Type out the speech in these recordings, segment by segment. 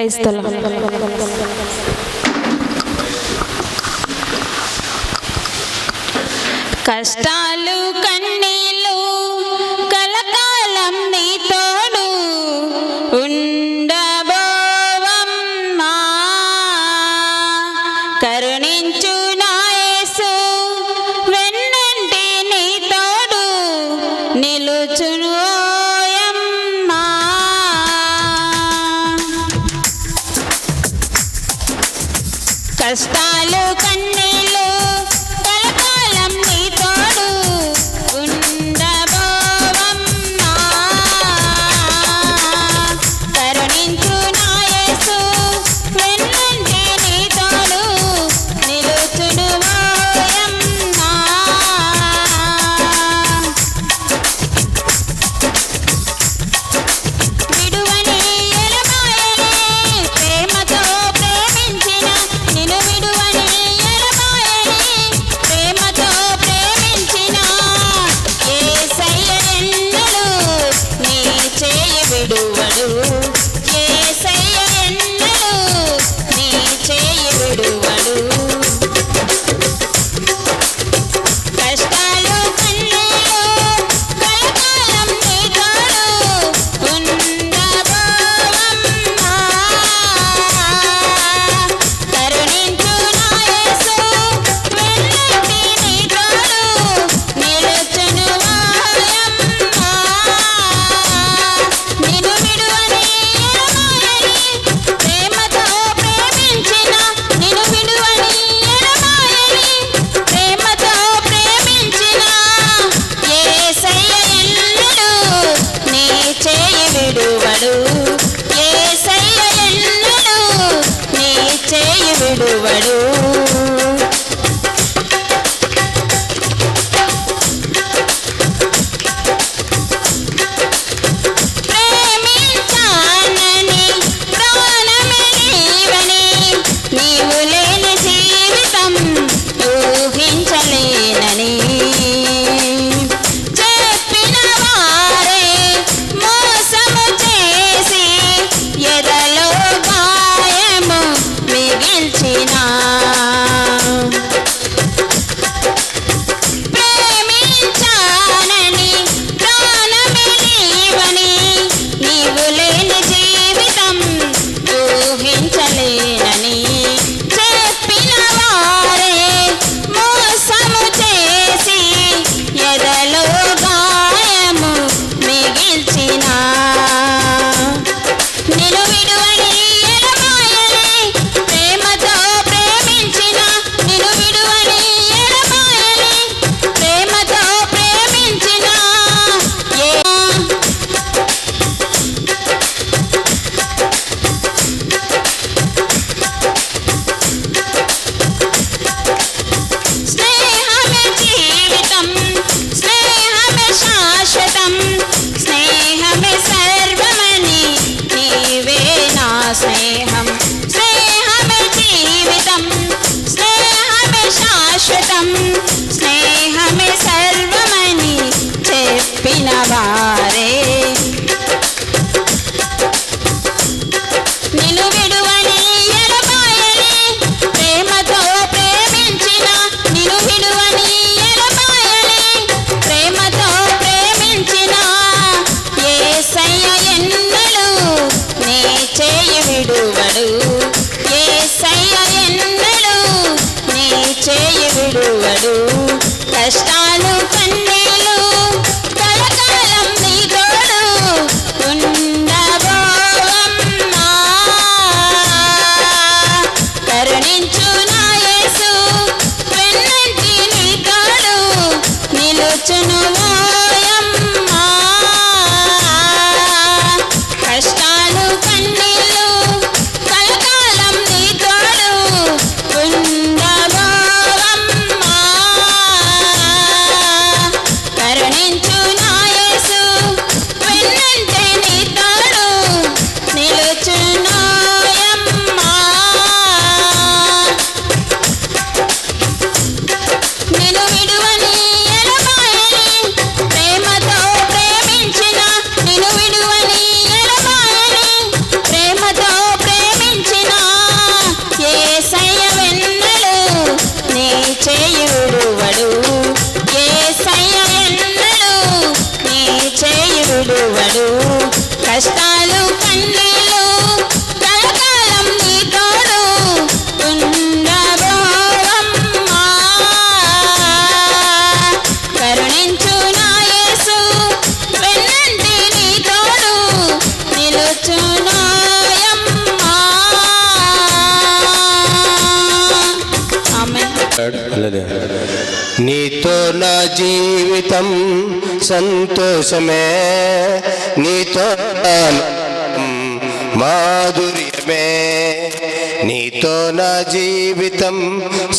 Praise the lord. కష్టాలు కన్నీళ్ళు కలకాలం నీ తోడు ఉండబోవమ్మా, కరుణించు నా యేసు వెన్నంటి నీ తోడు నిలుచును ఓయమ్మా. కష్టాలు కన్నీళ్ళు కలకాలం నీ తోడు ఉండబోవమ్మా, కరుణించు నా యేసు వెన్నంటి నీ తోడు నిలుచును ఓయమ్మా. విడువని ఎడబాయని ప్రేమతో ప్రేమించిన నిన్ను విడువని ఎడబాయని ప్రేమతో ప్రేమించిన యేసయ్య ఎన్నడూ నీ చేయి విడువడు, యేసయ్య ఎన్నడూ నీ చేయి విడువడు. కష్టాలు కన్నీళ్ళు కలకాలం నీ తోడు ఉండబోవమ్మా, కరుణించు నా యేసు వెన్నంటి నీ తోడు నిలుచును ఓయమ్మా. నిన్ను విడువని ఎడబాయని ప్రేమతో ప్రేమించిన నిన్ను విడువని ఎడబాయని ప్రేమతో ప్రేమించిన యేసయ్య ఎన్నడూ నీ చేయి విడువడు, యేసయ్య ఎన్నడూ నీ చేయి విడువడు. ప్రేమించానని ప్రాణమే నీవని నీవు లేని జీవితం ఊహించలేనని చెప్పిన వారే మోసము చేసి ఎదలో గాయము మిగిల్చిన ప్రేమించానని ప్రాణమే నీవని నీవు లేని జీవితం ఊహించలేనని చెప్పిన వారే మోసము చేసి ఎదలో గాయము మిగిల్చిన నిన్ను విడువని ఎడబాయని ప్రేమతో ప్రేమించిన నిన్ను విడువని ఎడబాయని ప్రేమతో ప్రేమించిన స్నేహమే జీవితం, స్నేహమే శాశ్వతం, స్నేహమే సర్వమని నీవే నా స్నేహం. స్నేహమే జీవితం, స్నేహమే శాశ్వతం, స్నేహమే సర్వమని చెప్పిన వారే నిన్ను విడువని ఎడబాయని ప్రేమతో ప్రేమించిన నిన్ను విడువని ఎడబాయని ప్రేమతో ప్రేమించిన యేసయ్య ఎన్నడూ నీ చేయి విడువడు, యేసయ్య ఎన్నడూ నీ చేయి విడువడు. కష్టాలు కన్నీళ్ళు కలకాలం నీ తోడు ఉండబోవమ్మా, కరుణించు నా యేసు వెన్నంటి నీ తోడు నిలుచును ఓయమ్మా. కష్టాలు కన్నీళ్ళు కలకాలం నీ తోడు ఉండబోవమ్మా, నీతో నా జీవితం సంతోషమే, నీతో మాధుర్యమే, నీతో నా జీవితం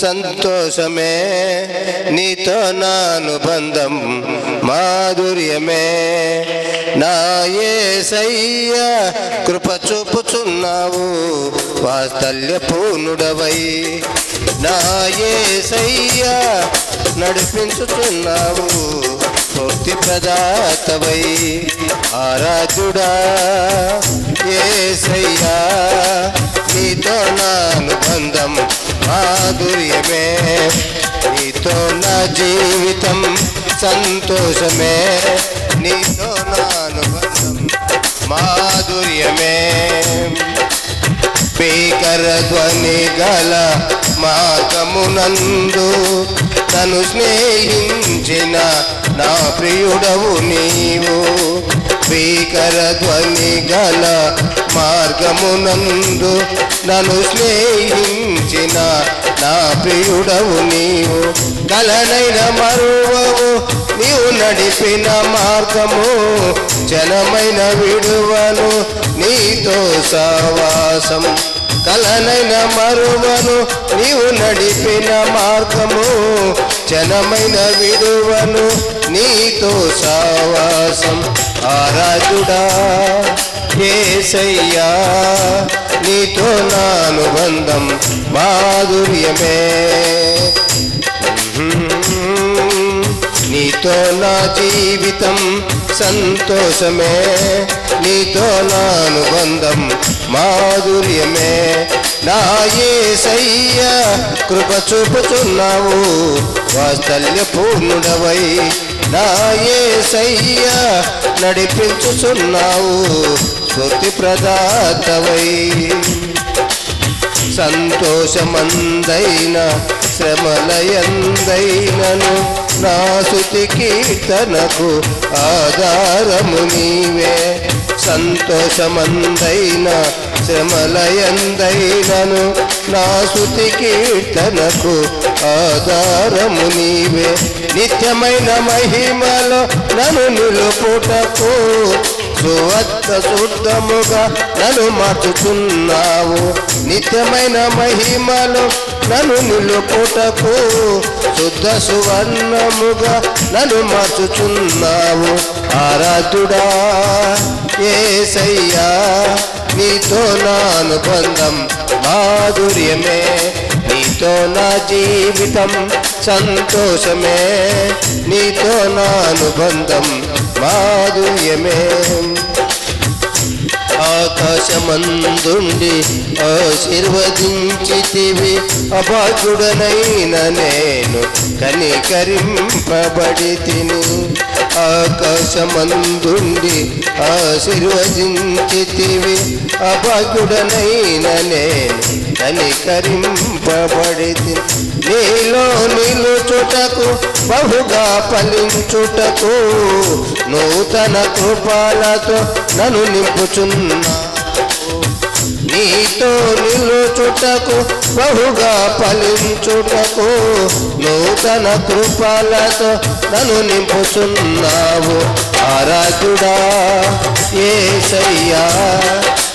సంతోషమే, నీతో నా అనుబంధం మాధుర్యమే. నా యేసయ్య కృప చూపుచున్నావు వాత్సల్య పూర్ణుడవై, నా యేసయ్య నడిపించుచున్నావు స్ఫూర్తి ప్రదాతవై. ఆరాధ్యుడా యేసయ్యా, నీతో నా అనుబంధం మాధుర్యమే, నీతో నా జీవితం సంతోషమే, నీతో నా అనుబంధం మాధుర్యమే. భీకర ధ్వని గల మార్గమునందు నన్ను స్నేహించిన నా ప్రియుడవు నీవు. భీకర ధ్వని గల మార్గమునందు నన్ను స్నేహించిన నా ప్రియుడవు నీవు. కలనైన మరువవు నీవు నడిపిన మార్గము, జనమైన విడువను నీతో సహవాసం. కలనైన మరువను నీవు నడిపిన మార్గము, జనమైన విడువను నీతో సహవాసం. ఆరాధ్యుడా యేసయ్యా, నీతో నా అనుబంధం మాధుర్యమే, నీతో నా జీవితం సంతోషమే, నీతో నా అనుబంధం మాధుర్యమే. నా యేసయ్య కృప చూపుచున్నావు వాత్సల్య పూర్ణుడవై, నా యేసయ్య నడిపించుచున్నావు స్ఫూర్తి ప్రదాతవై. సంతోషమందైన శ్రమలయందైనను నా స్తుతి కీర్తనకు ఆధారము నీవే. సంతోషమందైన శ్రమలయందైనను నా స్తుతి కీర్తనకు ఆధారము నీవే. నిత్యమైన మహిమలో నన్ను నిలుపుటకు సువత్త శుద్ధముగా నన్ను మార్చుచున్నావు. నిత్యమైన మహిమలో నన్ను నిలుపుటకు శుద్ధ సువర్ణముగా నన్ను మార్చుచున్నావు. ఆరాధ్యుడా యేసయ్యా, నీతో నా అనుబంధం మాధుర్యమే, నీతో నా జీవితం సంతోషమే, నీతో నా అనుబంధం మాధుర్యమే. ఆకాశమందుండి ఆశీర్వదించితివి, అభాగ్యుడనైన నేను కనికరింపబడి తిని. ఆకాశమందుండి ఆశీర్వదించితివి, అభాగ్యుడనైన నేను కనికరింపబడి తిని. నీలో నిలుచుటకు బహుగా ఫలించుటకు నూతన కృపలతో నన్ను నింపుచున్నా. నీతో నిలుచుటకు బహుగా ఫలించుటకు నూతన కృపలతో నన్ను నింపుచున్నావు. ఆరాధ్యుడా యేసయ్యా,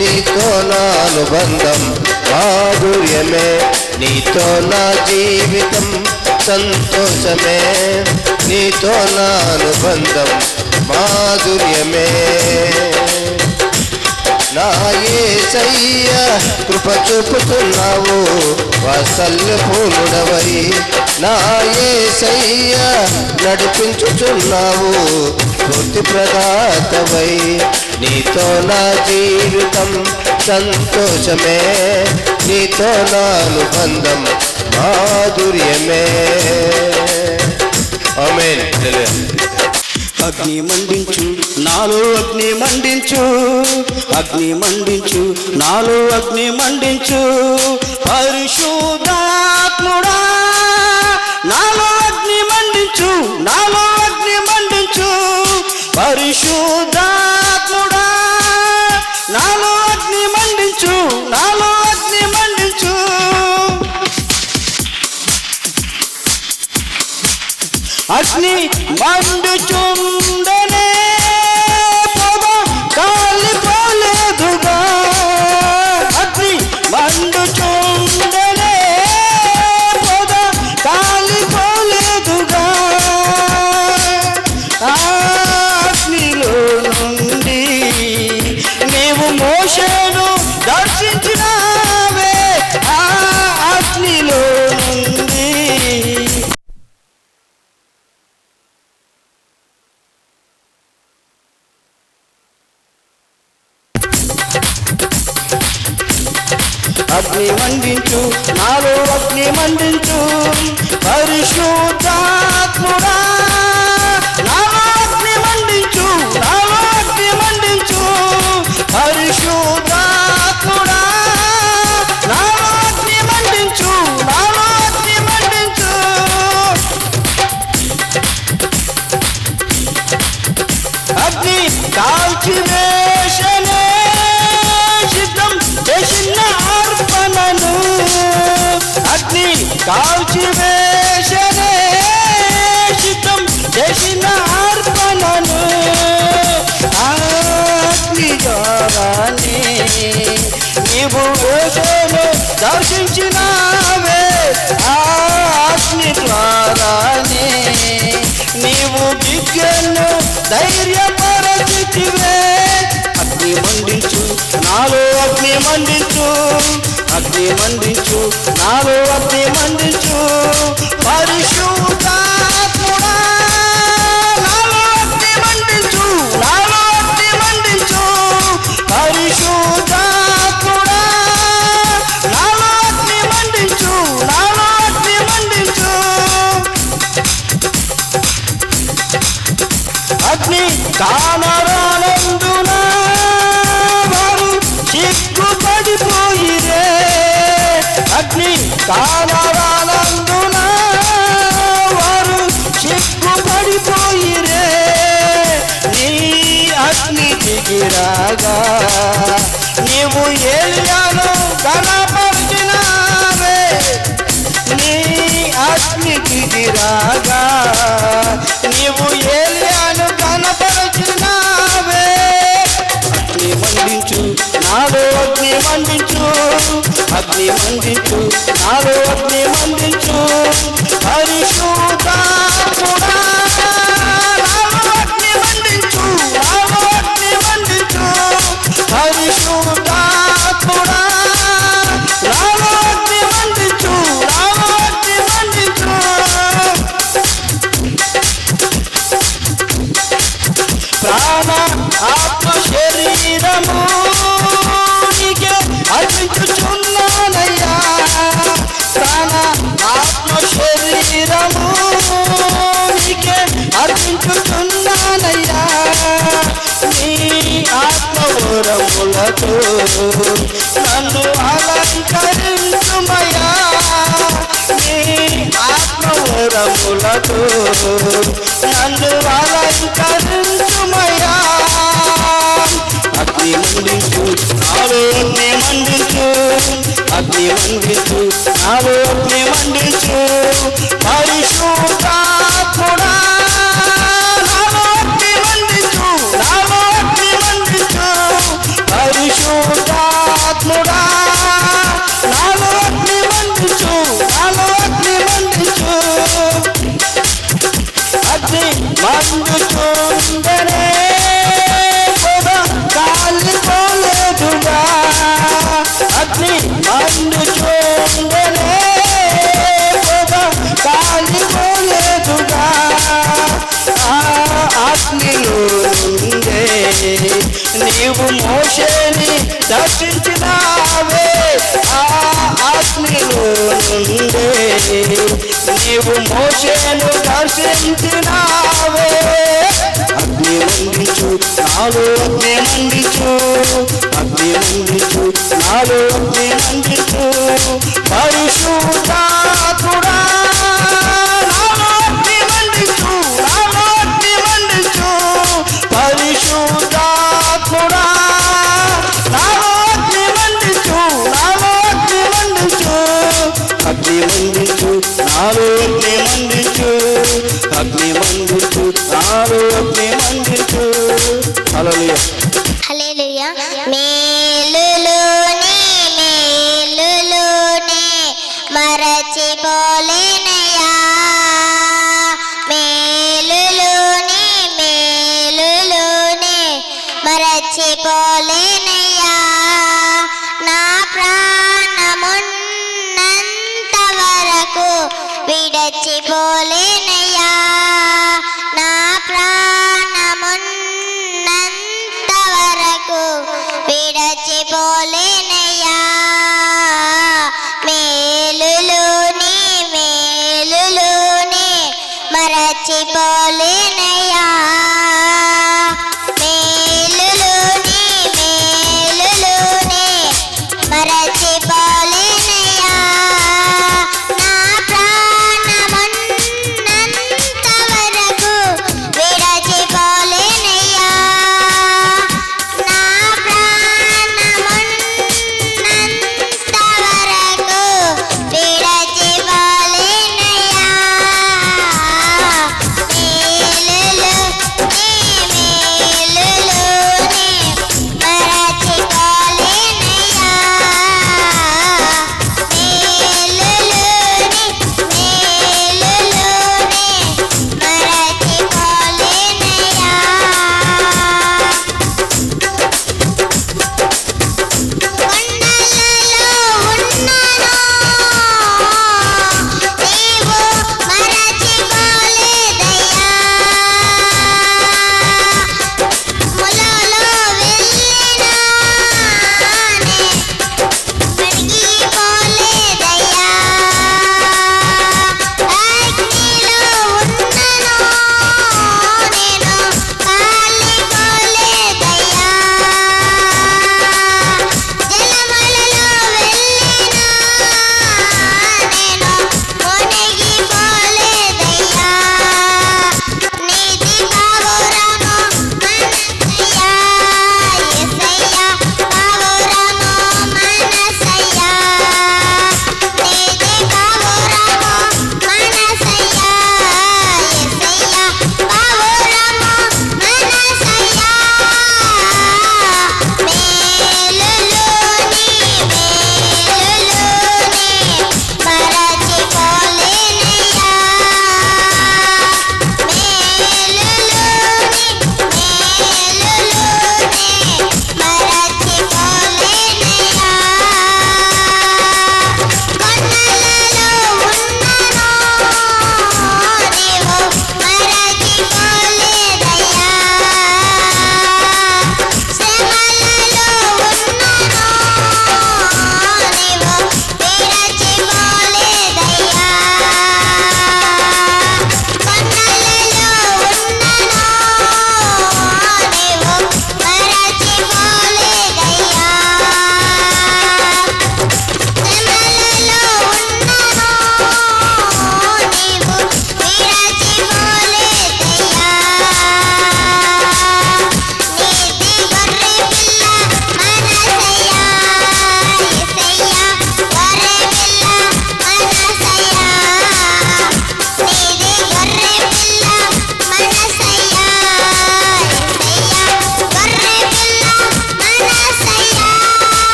నీతో నా అనుబంధం మాధుర్యమే, నీతో నా జీవితం సంతోషమే, నీతో నా అనుబంధం మాధుర్యమే. నా యేసయ్య కృప చూపుతున్నావు వాత్సల్య పూర్ణుడవై, నా యేసయ్య నడిపించుచున్నావు స్ఫూర్తి ప్రదాతవై. నీతో నా జీవితం సంతోషమే, నీతో నా అనుబంధం మాధుర్యమే. ఆమేన్. అగ్ని మండించు నాలో అగ్ని మండించు, అగ్ని మండించు నాలో అగ్ని మండించు. పరిశుద్ధాత్ముడా నాలో అగ్ని మండించు, నాలో అగ్ని మండించు. పరిశుద్ధాత్ముడా నాలో అగ్ని మండించు, నాలో అగ్ని మండించు. అగ్ని మండుచుండనే పొగ కాలిపోలేదుగా అగ్ని మండుచుండనే పొగ కాలిపోలేదుగా ఆ అగ్నిలో నుండి నీవు మోషేను దర్శించినావే ఆ అగ్నిలో నుండి అగ్ని మండించు నాలో అగ్ని మండించు పరిశుద్ధాత్ముడా నాలో అగ్ని మండించు నాలో అగ్ని మండించు పరిశుద్ధాత్ముడా నాలో అగ్ని మండించు నాలో అగ్ని మండించు అగ్ని కాల్చివేశనే సిద్ధం చేసిన అర్పణను అగ్ని కాల్చివేశనే సిద్ధం చేసిన అర్పణను అగ్ని ద్వారానే నీవు మోషేను దర్శించినావే ఆ అగ్ని ద్వారానే నీవు గిగ్గెను ధైర్యపరచితివే అగ్ని మండించు నాలో అగ్ని మండించు అగ్ని మండించు నాలో అగ్ని మండించు పరిశుద్ధాత్ముడా నాలో అగ్ని మండించు నాలో అగ్ని మండించు పరిశుద్ధాత్ముడా నాలో అగ్ని మండించు నాలో అగ్ని మండించు అగ్ని కానరానందున వారు సిగ్గుపడిపోయిరే అగ్ని కానరానందున వారు సిగ్గుపడిపోయిరే నీ అగ్ని దిగిరాగా నీవు ఏలియాను కనపరిచినావే నీ అగ్ని దిగిరాగా నీవు ఏలియాను కనపరిచినావే అగ్ని మండించు నాలో అగ్ని మండించు అగ్ని మండించు నాలో అగ్ని మండించు పరిశుద్ధాత్ముడా నాలో అగ్ని మండించు నాలో అగ్ని మండించు పరిశుద్ధాత్ముడా నాలో అగ్ని మండించు నాలో అగ్ని మండించు ప్రాణ ఆత్మ శరీరము నీకే అర్పించుచున్నానయ్యా ప్రాణ ఆత్మ శరీరము నీకే అర్పించుచున్నానయ్యా నీ ఆత్మవరములతో నన్ను అలంకరించుమయ్యా నీ ఆత్మవరములతో నన్ను అలంకరించుమయ్యా అగ్ని మండించు నాలో అగ్ని మండించు అగ్ని మండించు నాలో అగ్ని మండించు పరిశుద్ధాత్ముడా నాలో అగ్ని మండించు నాలో అగ్ని మండించు పరిశుద్ధాత్ముడా నాలో అగ్ని మండించు నాలో అగ్ని మండించు అగ్ని మండుచుండనే పొగ కాలిపోలేదుగా అగ్ని మండుచుండనే పొగ కాలిపోలేదుగా ఆ అగ్నిలో నుండే నీవు మోషేని దర్శించినావే ఆ అగ్నిలో నుండే నీవు మోషేను దర్శించినావే అగ్ని మండించు నాలో అగ్ని మండించు అగ్ని మండించు నాలో అగ్ని మండించు పరిశుద్ధాత్ముడా నాలో అగ్ని మండించు నాలో అగ్ని మండించు పరిశుద్ధాత్ముడా నాలో అగ్ని మండించు నాలో అగ్ని మండించు అగ్ని మండించు నాలో అగ్ని మండించు అగ్ని నాలో అగ్ని మండించు. హల్లెలూయా. హల్లెలూయా. మేలులోనే మేలులోనే మరచిపోలేనయ్యా, మేలులోనే మేలులోనే మరచిపోలేనయ్యా, నా ప్రాణమున్నంత వరకు విడచిపోలేనయ్యా, నా ప్రాణమున్నంత వరకు విడచిపోలేనయ్యా, మేలులోనే మేలులోనే మరచిపోలేనయ్యా, మేలులోనే మేలులోనే మరచిపోలేనయ్యా, నా ప్రాణమున్నంత వరకు విడచిపోలేనయ్యా, నా ప్రాణమున్నంత వరకు విడచిపోలేనయ్యా,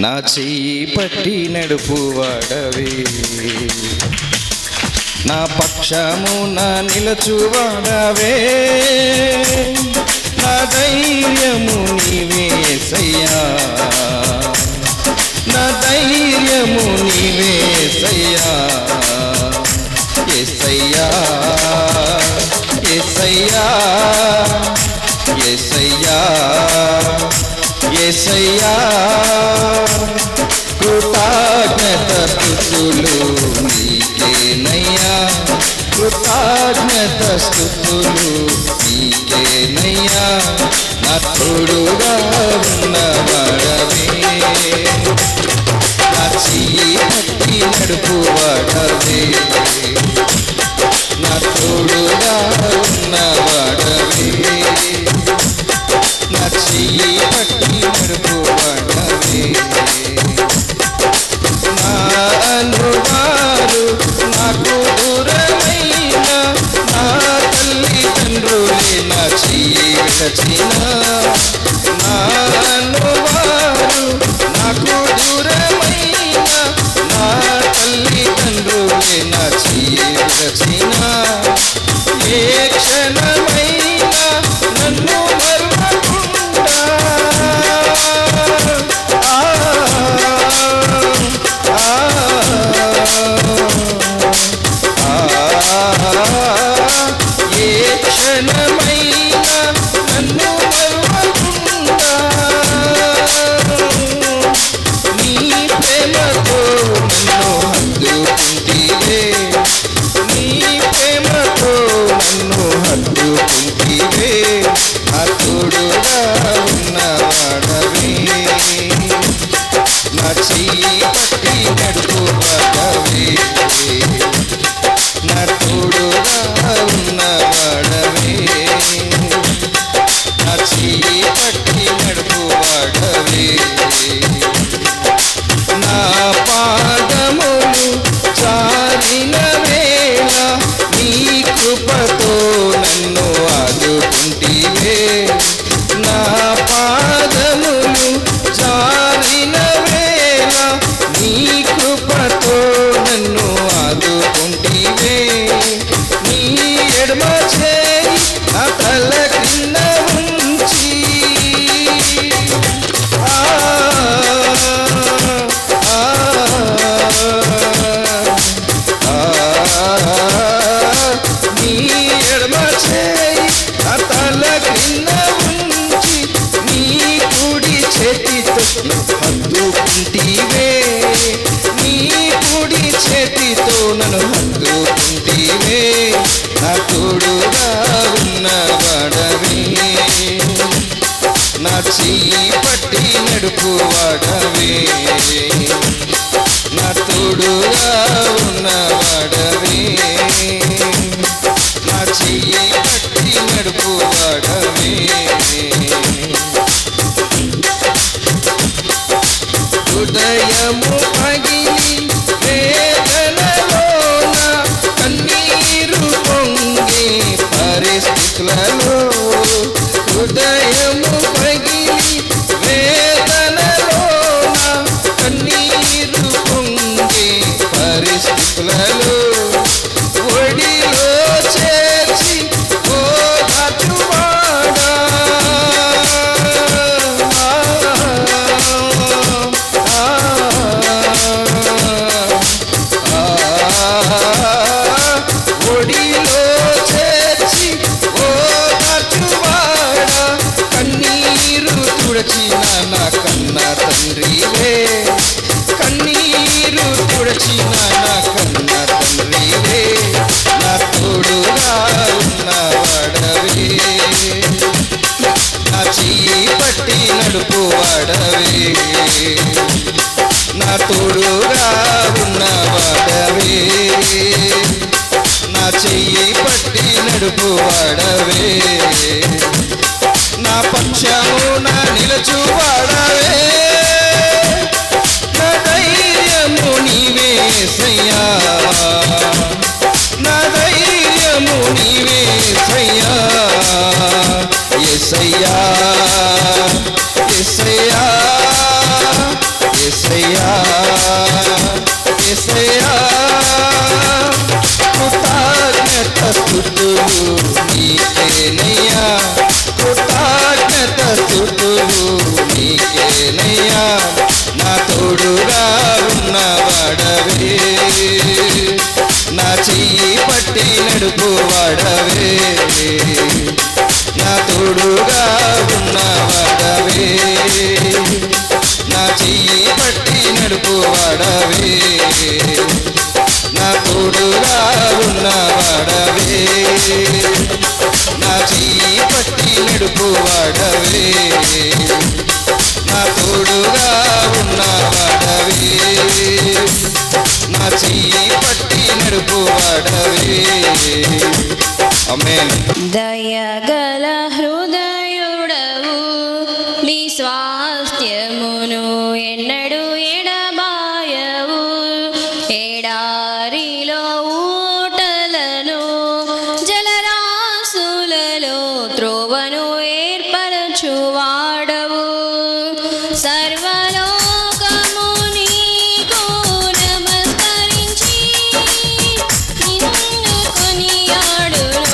నా చెయ్యి పట్టి నడుపు వాడవే, నా పక్షమున నిలచువాడవే నా ధైర్యము నీవేసయ్యా నా ధైర్యము నీవేసయ్యా యేసయ్యా యేసయ్యా యేసయ్యా యేసయ్యా కృతజ్ఞత స్తుతులు నీకేనయ్యా కృతజ్ఞత స్తుతులు నీకేనయ్యా నా తోడుగా ఉన్నవాడవే నా చెయ్యి పట్టి నడుపువాడవే నా తోడుగా ఉన్నవాడవే నా చెయ్యి పట్టి నడుపువాడవే నా అనువారు నాకు దూరమైన నా తల్లిదండ్రులే నా చెయ్యి విడచిన నా అనువారు నాకు దూరమైన నా తల్లిదండ్రులే నా చెయ్యి విడచిన ఏ క్షణమైనా నన్ను మరువకుండా ఏ క్షణమైనా నన్ను మరువకుండా నీ ప్రేమతో నన్ను హత్తుకుంటివే నీ ప్రేమతో నన్ను హత్తుకుంటివే నా తోడుగా ఉన్నవాడవే నా చెయ్యి పట్టి నడుపువాడవే నా తోడుగా ఉన్నవాడవే నా చెయ్యి పట్టి నడుపువాడవే నా పాదములు జారిన వేళ నీ కృపతో నన్ను ఆదుకుంటివే నా పాదములు జారిన వేళ నీ కృపతో నన్ను ఆదుకుంటివే నీ ఎడమ చేయి నా తల కింద ఉంచి నీ ఎడమ చేయి నా తల కింద ఉంచి నీ కుడి చేతితో హత్తుకుంటివే నీ కుడి చేతితో నన్ను హత్తుకుంటివే నా తోడుగా ఉన్నవాడవే నా చెయ్యి పట్టి నడుపువాడవే నా తోడుగా ఉన్నవాడవే నా చెయ్యి పట్టి నడుపువాడవే హృదయము పగిలి వేదనలోన కన్నీరు పొంగే పరిస్థితులలో హృదయము పగిలి వేదనలోన కన్నీరు పొంగే పరిస్థితులలో ఒడిలో చేర్చి ఓదార్చువాడా ఒడిలో చేర్చి ఓదార్చువాడా కన్నీరు తుడచిన నా కన్న తండ్రివే కన్నీరు తుడచిన నా కన్న తండ్రివే నా తోడుగా ఉన్నవాడవే నా చెయ్యి పట్టి నడుపువాడవే నా తోడుగా ఉన్నవాడవే నా చెయ్యి పట్టి నడుపువాడవే నా పక్షమున నిలచువాడవే నా ధైర్యము నీవేసయ్యా నా ధైర్యము నీవేసయ్యా యేసయ్యా యేసయ్యా యేసయ్యా యేసయ్యా వాడవే నా చెయ్యి పట్టి నడుపు వాడవే నా తోడుగా ఉన్నవాడవే నా చెయ్యి పట్టి నడుపు వాడవే నా తోడుగా ఉన్నవాడవే నా చెయ్యి పట్టి నడుపు వాడవే నా తోడుగా ఉన్నవాడవే నా చెయ్యి పట్టి నడుపు వాడవే ఆమేన్. దయగల హృదయుడవు నీ స్వాస్థ్యమును ఎన్నడు ఎడబాయవు ఎడారిలో ఊటలను జలరాశులలో త్రోవను ఏర్పరచువాడవు సర్వలోకము నీకు నమస్కరించి నిన్ను కొనియాడును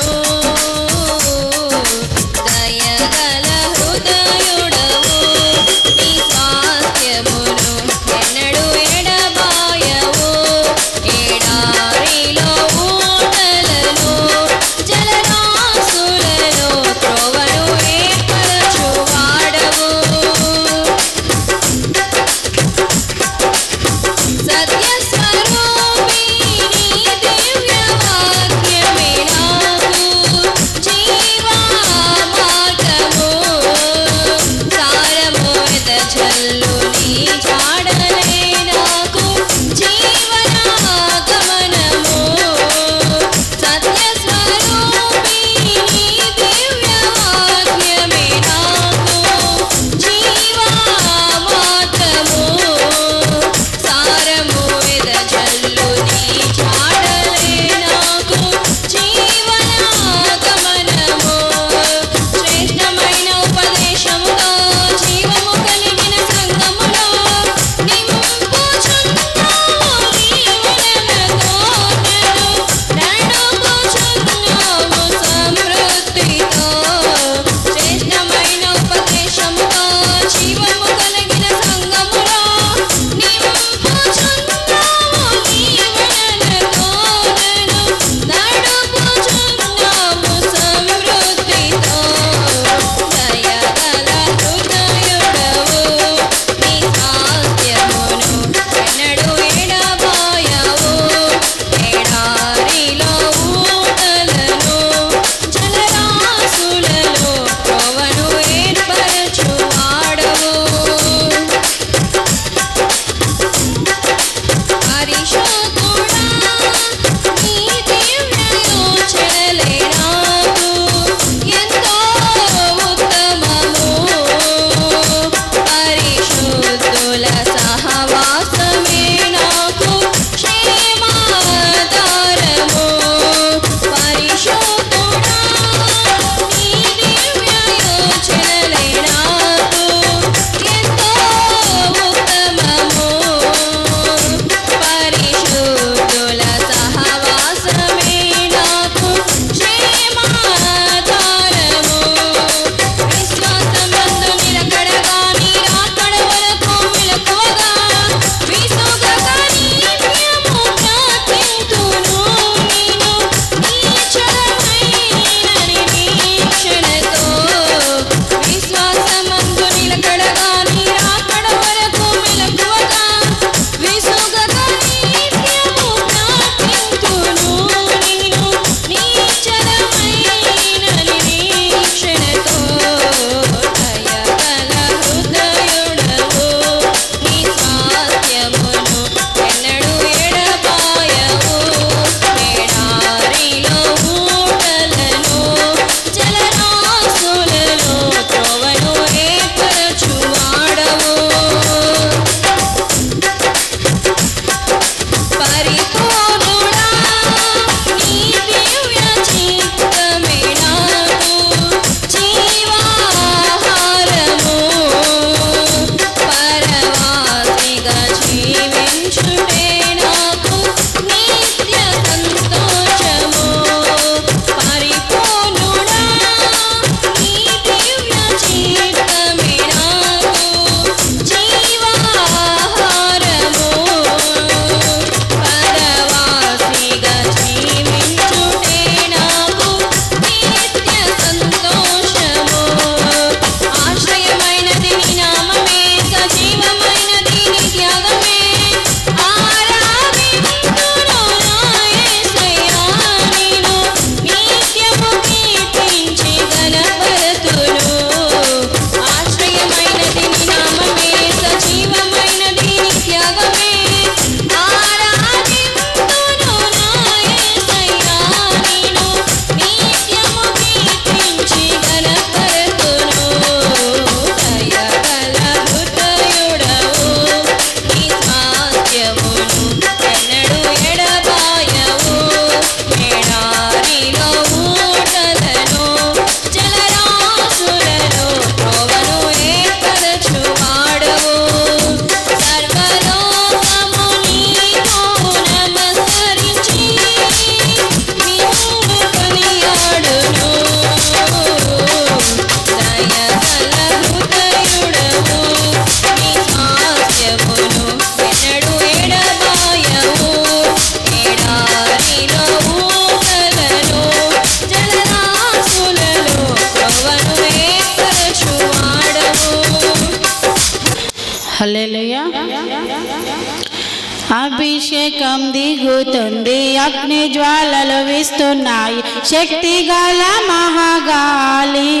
అభిషేకం దిగుతుంది, అగ్ని జ్వాలలు వీస్తున్నాయి, శక్తి గల మహాగాలి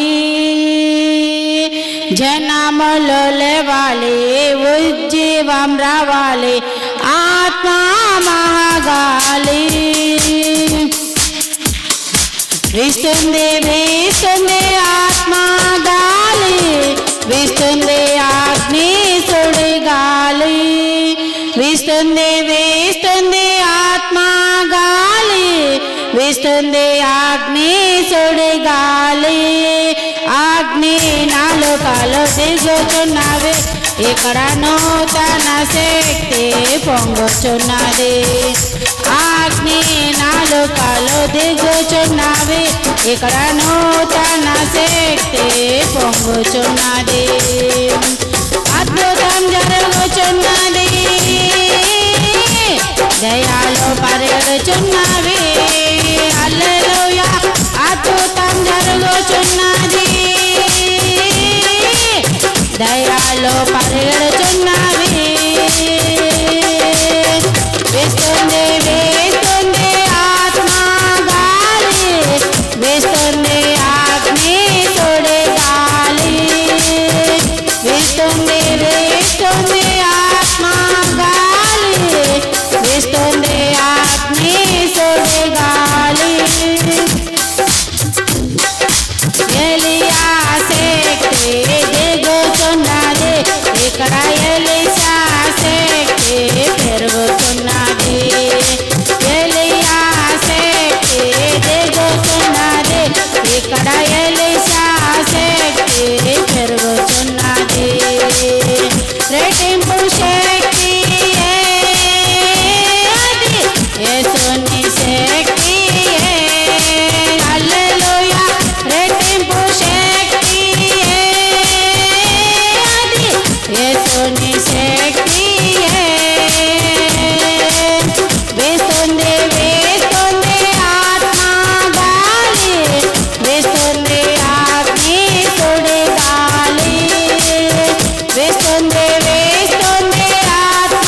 జనములు లేవాలి, ఉజ్జీవం రావాలి, ఆత్మ మహాగాలి వీస్తుంది వీస్తుంది ఆత్మ గాలి వీస్తుంది, అగ్ని సుడి గాలి వీస్తుంది వీస్తుంది ఆత్మ గాలి వీస్తుంది, అగ్ని సుడి గాలి అగ్ని నాలుకలు దిగుతున్నవి, ఇక్కడ నూతన శక్తి పొంగుచున్నది. అగ్ని నాలుకలు దిగుచున్నవి, ఇక్కడ నూతన శక్తి పొంగుచున్నది. అద్భుతం జరుగుచున్నది, జయాలు పరిగెడుచున్నవి, హల్లెలూయా అద్భుతం జరుగుచున్నది, దయాలు పరిగెడుచున్నవి. వీస్తుంది వీస్తుంది ఆత్మ గాలి వీస్తుంది, అగ్ని సుడి గాలి వీస్తుంది వీస్తుంది ఆత్మ గాలి వీస్తుంది, అగ్ని సుడి గాలి ఎలియా శక్తి దిగుతున్నది, ఇక్కడ ఎలీషా శక్తి పెరుగుతున్నది. ఎలియా శక్తి దిగుతున్నది, ఇక్కడ ఎలీషా శక్తి పెరుగుతున్నది. రెట్టింపు శక్తి అది యేసుని శక్తి, హల్లెలూయా రెట్టింపు శక్తి అది యేసుని శక్తి వీస్తుంది వీస్తుంది ఆత్మ గాలి వీస్తుంది, అగ్ని సుడి గాలి వీస్తుంది వీస్తుంది ఆత్మ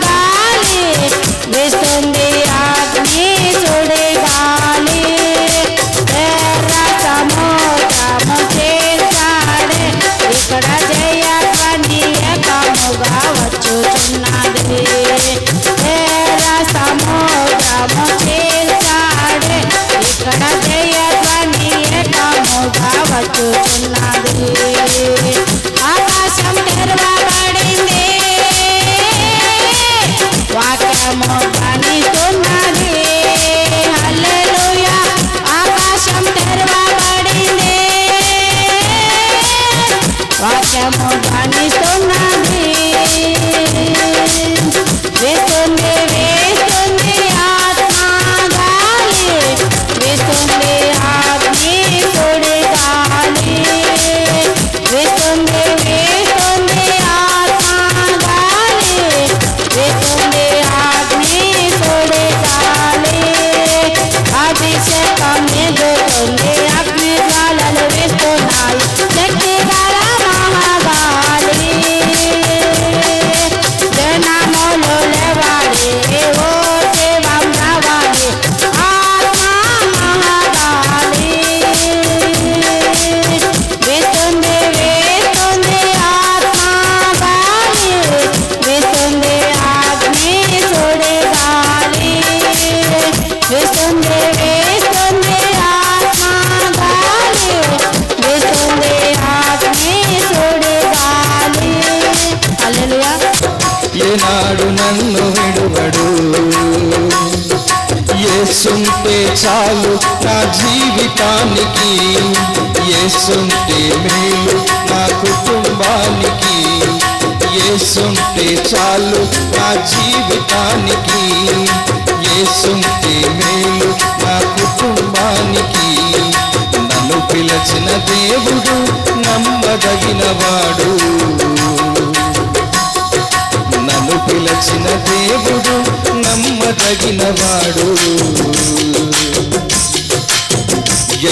గాలి వీస్తుంది, అగ్ని సుడి గాలి ఎర్ర సముద్రము చీల్చాడే, ఇక్కడ జయధ్వని ఏకముగా వచ్చుచున్నది. ఎర్ర సముద్రము చీల్చాడే, ఇక్కడ జయధ్వని ఏకముగా వచ్చుచున్నది. ఆకాశం తెరవబడింది, వాక్యము ధ్వనిస్తున్నది, హల్లెలూయా ఆకాశం తెరవబడింది, వాక్యము ధ్వనిస్తున్నది. వీస్తుంది వీస్తుంది ఆత్మ గాలి వీస్తుంది, అగ్ని సుడి గాలి వీస్తుంది వీస్తుంది ఆత్మ గాలి వీస్తుంది, అగ్ని సుడి గాలి అభిషేకం దిగుతుంది, అగ్ని జ్వాలలు వీస్తున్నాయి, శక్తి గల మహాగాలి జనములు లేవాలి, ఉజ్జీవం రావాలి, ఆత్మ మహాగాలి వీస్తుంది వీస్తుంది ఆత్మ గాలి వీస్తుంది, అగ్ని సుడి గాలి వీస్తుంది వీస్తుంది ఆత్మ గాలి వీస్తుంది, అగ్ని సుడి గాలి హల్లెలూయా. ఏనాడు నన్ను విడువడు, యేసుంటే చాలు నా జీవితానికి, యేసుంటే మేలు నా కుటుంబానికి, యేసుంటే చాలు నా జీవితానికి, యేసుంటే మేలు నా కుటుంబానికి. నన్ను పిలిచిన దేవుడు నమ్మదగినవాడు, నన్ను పిలిచిన దేవుడు నమ్మదగినవాడు,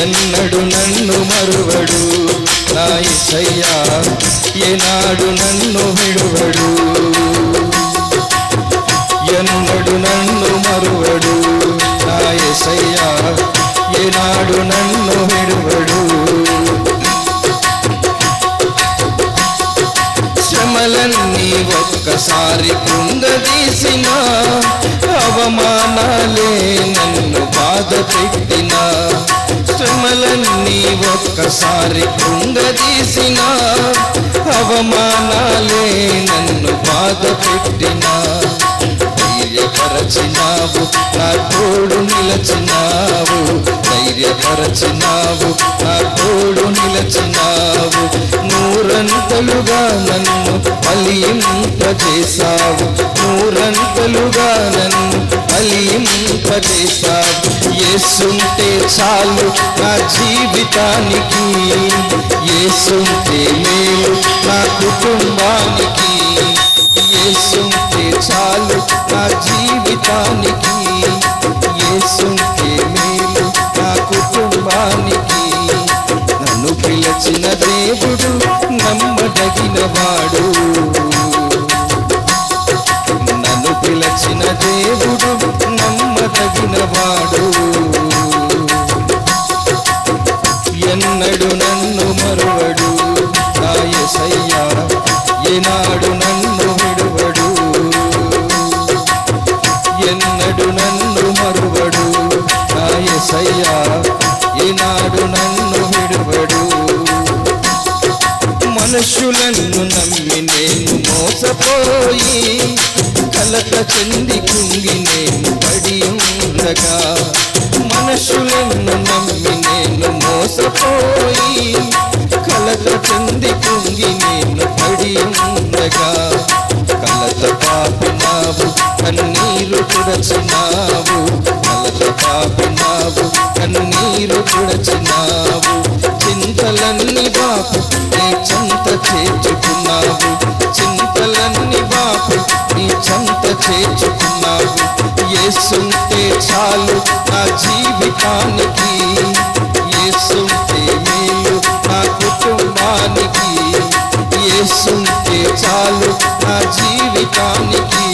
ఎన్నడు నన్ను మరువడు నా యేసయ్యా, ఏనాడు నన్ను విడువడు, ఎన్నడు నన్ను మరువడు నా యేసయ్యా ఏనాడు నన్ను విడువడు శ్రమలన్నీ ఒక్కసారి కృంగదీసిన అవమానాలే నన్ను బాధ పెట్టిన శ్రమలన్నీ ఒక్కసారి కృంగదీసిన అవమానాలే నన్ను బాధ పెట్టిన ధైర్యపరచినావు నా తోడు నిలచినావు ధైర్యపరచినావు నా తోడు నిలచినావు నూరంతలుగా నన్ను ఫలింపజేశావు నూరంతలుగా నన్ను ఫలింపజేశావు యేసుంటే చాలు నా జీవితానికి యేసుంటే మేలు నా కుటుంబానికి యేసుంటే చాలు నా జీవితానికి యేసుంటే మేలు నా కుటుంబానికి నన్ను పిలిచిన దేవుడు నమ్మదగినవాడు నన్ను పిలిచిన దేవుడు నమ్మదగినవాడు ఎన్నడు నన్ను మరువడు నా యేసయ్యా ఏనాడు నన్ను విడువడు ఎన్నడు నన్ను మరువడు నా యేసయ్యా ఏనాడు నన్ను విడువడు మనుషులను నమ్మి నేను మోసపోయి కలత చెంది కుంగి నేను పడి ఉండగా మనుషులను నమ్మి నేను మోసపోయి కలత చెంది కుంగి నేను పడి ఉండగా కలత పాపినావు కన్నీరు తుడచినావు కలత పాపినావు కన్నీరు తుడచినావు చింతలన్నీ బాపు నీ చెంత చేర్చుకున్నావు చింతలన్నీ బాపు నీ చెంత చేర్చుకున్నావు యేసుంటే చాలు నా జీవితానికి యేసుంటే మేలు నా కుటుంబానికి యేసుంటే చాలు నా జీవితానికి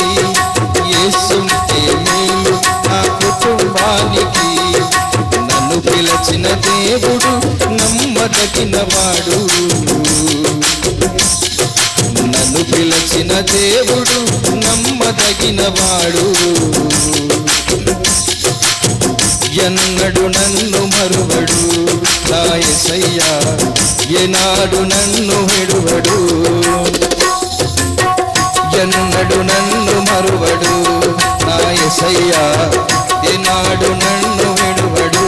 యేసుంటే మేలు నా కుటుంబానికి నన్ను పిలిచిన దేవుడు నమ్మదగినవాడు నన్ను పిలిచిన దేవుడు నమ్మదగినవాడు ఎన్నడు నన్ను మరువడు నా యేసయ్యా ఏనాడు నన్ను విడువడు ఎన్నడు నన్ను మరువడు నా యేసయ్యా ఏనాడు నన్ను విడువడు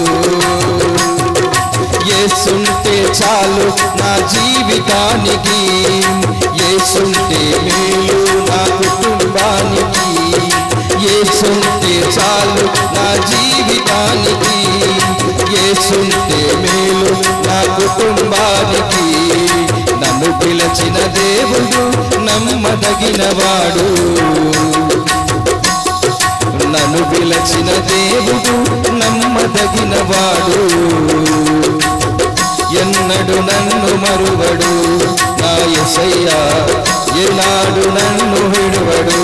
యేసుంటే చాలు నా జీవితానికి యేసుంటే మేలు నా కుటుంబానికి యేసుంటే చాలు నా జీవితానికి యేసుంటే మేలు నా కుటుంబానికి నన్ను పిలిచిన దేవుడు నమ్మదగినవాడు నన్ను పిలిచిన దేవుడు నమ్మదగినవాడు ఎన్నడు నన్ను మరువడు నా యేసయ్యా ఏనాడు నన్ను విడువడు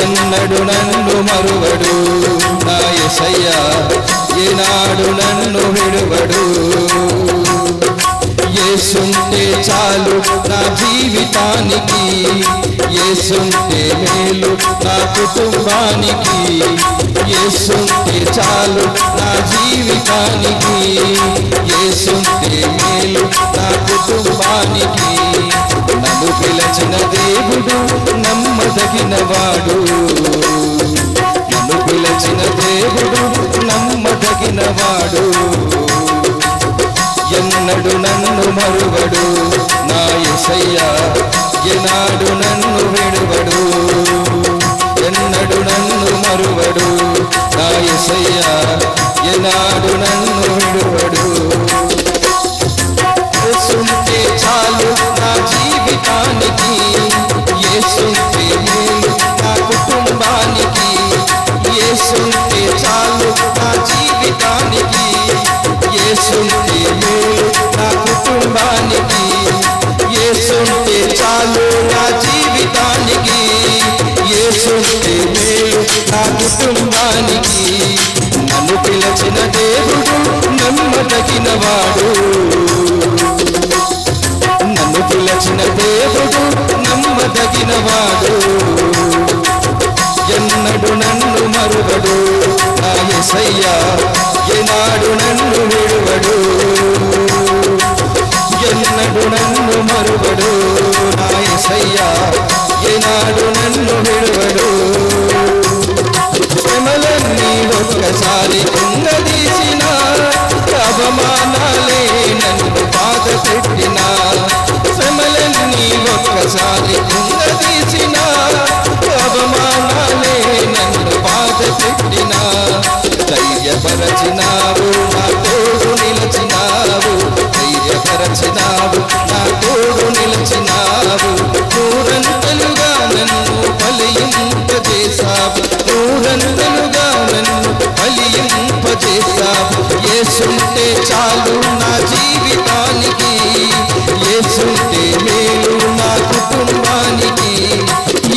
ఎన్నడు నన్ను మరువడు నా యేసయ్యా ఏనాడు నన్ను విడువడు యేసుంటే చాలు నా జీవితానికి యేసుంటే మేలు నా కుటుంబానికి యేసుంటే చాలు నా జీవితానికి యేసుంటే మేలు నా కుటుంబానికి నన్ను పిలిచిన దేవుడు నమ్మదగినవాడు నన్ను పిలిచిన దేవుడు నమ్మదగినవాడు ఎన్నడు నన్ను మరువడు నా యేసయ్యా ఏనాడు నన్ను విడువడు ఎన్నడు నన్ను మరువడు నా యేసయ్యా ఏనాడు నన్ను విడువడు యేసుంటే చాలు నా జీవితానికి యేసుంటే మేలు నా కుటుంబానికి యేసుంటే చాలు నా జీవితానికి యేసుంటే మేలు నా కుటుంబానికి యేసుంటే చాలు నా జీవితానికి కుటుంబానికి. నన్ను పిలిచిన దేవుడు నమ్మదగినవాడు, నన్ను పిలిచిన దేవుడు నమ్మదగినవాడు. ఎన్నడు నన్ను మరువడు నా యేసయ్యా, ఏనాడు నన్ను విడువడు. ఎన్నడు నన్ను మరువడు నా యేసయ్యా, ఏనాడు నన్ను విడువడు. శ్రమలన్నీ ఒక్కసారి కుంగదీసిన, అవమానాలే నన్ను బాధ పెట్టిన. శ్రమలన్నీ ఒక్కసారి కుంగదీసిన, అవమానాలే నన్ను బాధ పెట్టిన. ధైర్యపరచినావు నా తోడు నిలిచినావు, ధైర్యపరచినావు నా తోడు నిలిచినావు. నూరంతలుగా నన్ను ఫలింపజేశావు, నూరంతలుగా నన్ను ఫలింపజేశావు. యేసుంటే చాలు నా జీవితానికి, యేసుంటే మేలు నా కుటుంబానికి.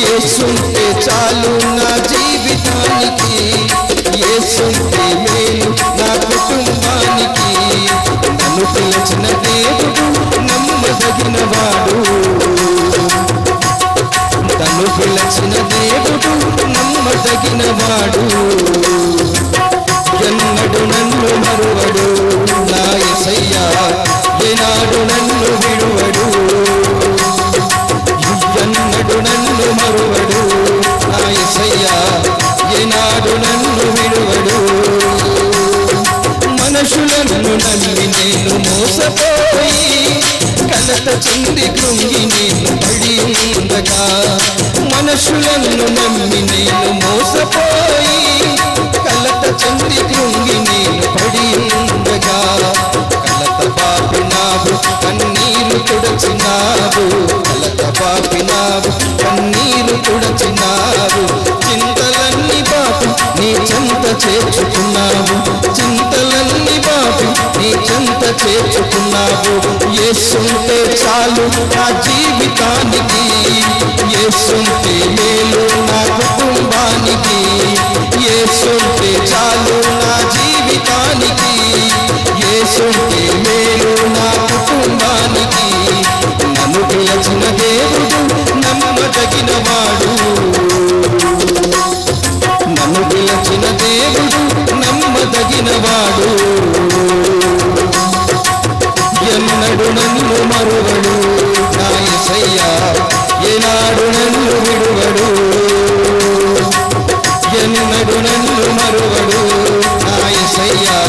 యేసుంటే చాలు నా జీవితానికి, యేసుంటే మేలు నా కుటుంబానికి. నన్ను పిలిచిన దేవుడు నమ్మదగినవాడు, నన్ను పిలిచిన దేవుడు నమ్మదగినవాడు. ఎన్నడు నన్ను మరువడు నా యేసయ్యా, ఏనాడు నన్ను విడువడు. ఎన్నడు నన్ను మరువడు నా యేసయ్యా, ఏనాడు నన్ను విడువడు. మనుషులను నమ్మి నేను మోసపోయి, కలత చెంది కృంగి నేను పడి ఉండగా. మనుషులను నమ్మి నేను మోసపోయి, కలత చెంది కృంగి నేను పడి ఉండగా. కలత పాపినావు కన్నీరు తుడచినావు, కలత పాపినావు కన్నీరు తుడచినావు. చింతలన్నీ పాపి నీ చెంత చేర్చుకున్నావు, చింతలన్నీ పాపి నీ చెంత చేర్చుకున్నావు. యేసుంటే చాలు నా జీవితానికి, యేసుంటే మేలు నా కుటుంబానికి. యేసుంటే చాలు నా జీవితానికి, యేసుంటే మేలు నా కుటుంబానికి. నన్ను పిలిచిన దేవుడు నమ్మదగినవాడు, నన్ను పిలిచిన దేవుడు నమ్మదగినవాడు. ఎన్నడు నన్ను మరువడు నా యేసయ్యా, ఏనాడు నన్ను విడువడు. ఎన్నడు నన్ను మరువడు నా యేసయ్యా,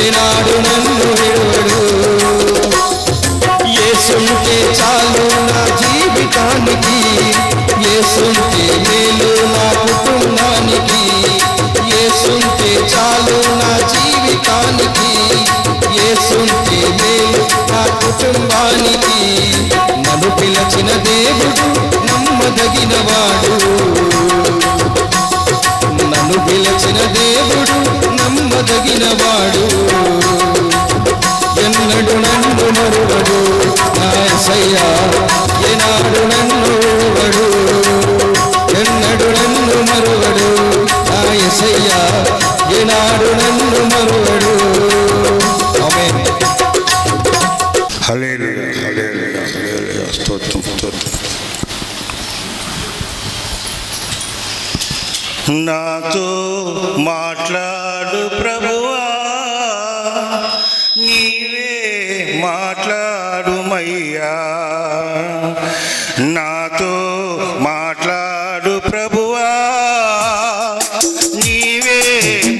ఏనాడు నన్ను విడువడు. యేసుంటే చాలు నా జీవితానికి, యేసుంటే మేలు నా కుటుంబానికి. యేసుంటే చాలు నా జీవితానికి, యేసుంటే మేలు నా కుటుంబానికి. నన్ను పిలిచిన దేవుడు నమ్మదగినవాడు, నన్ను పిలిచిన దేవుడు నమ్మదగినవాడు. ఎన్నడు నన్ను మరువడు నా యేసయ్యా, ఏనాడు నన్ను విడువడు. ఎన్నడు నన్ను మరువడు నా యేసయ్యా, ఏనాడు నన్ను మరువడు. ఆమేన్. హల్లెలూయా, హల్లెలూయా, హల్లెలూయా. స్తోత్రం, స్తోత్రం. నాతో మాట్లాడు ప్రభువా, నీవే మాట్లాడుమయ్యా. నాతో మాట్లాడు ప్రభువా, నీవే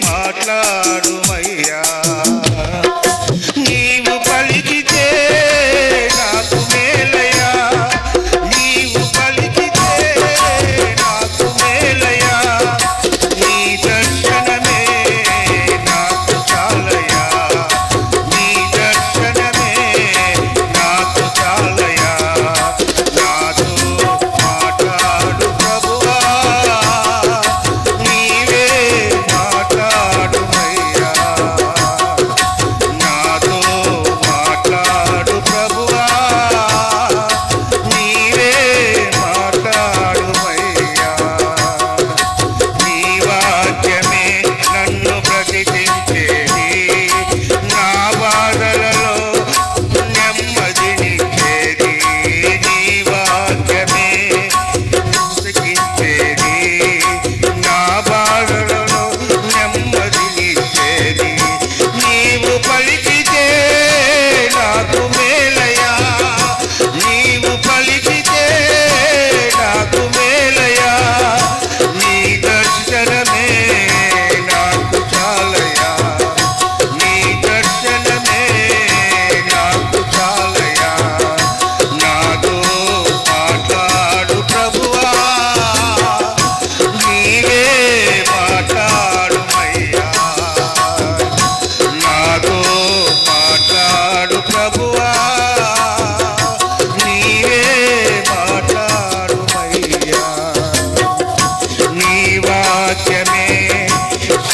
మాట్లాడుమయ్యా. నీవు పలికితే నాకు మేలయ్యా, నీవు పలికితే నాకు మేలయ్యా. నీ దర్శనమే నాకు చాలయ్యా, నీ దర్శనమే నాకు చాలయ్యా. నాతో మాట్లాడు ప్రభువా, నీవే మాట్లాడుమయ్యా.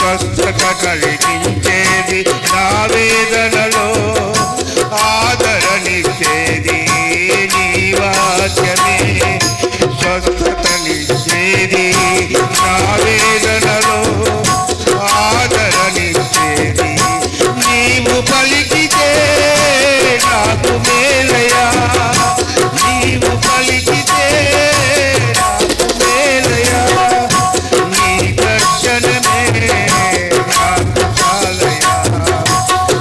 స్వస్థత కలిగించేది నా వేదనలో ఆదరణిచ్చేది నీ వాక్యమే స్వస్థతనిచ్చేది నా వేదనలో ఆదరణిచ్చేది నీవు పలికితే నాకు మేలయా నీవు పలికితే నాకు మేలయా నీ దర్శనమే నాకు చాలయా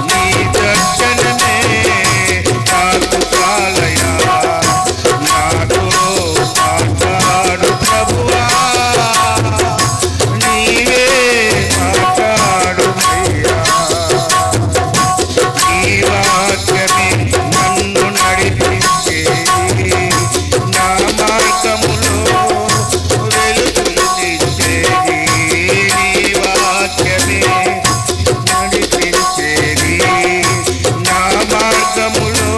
నీ దర్శనమే నాకు చాలయా నాతో మాట్లాడు ప్రభువా నీవే మాట్లాడుమయ్యా నీ వాక్యమే నన్ను నడిపించేది నా మార్గములో వెలుగునిచ్చేది నీ వాక్యమే నడిపించేది నా మార్గములో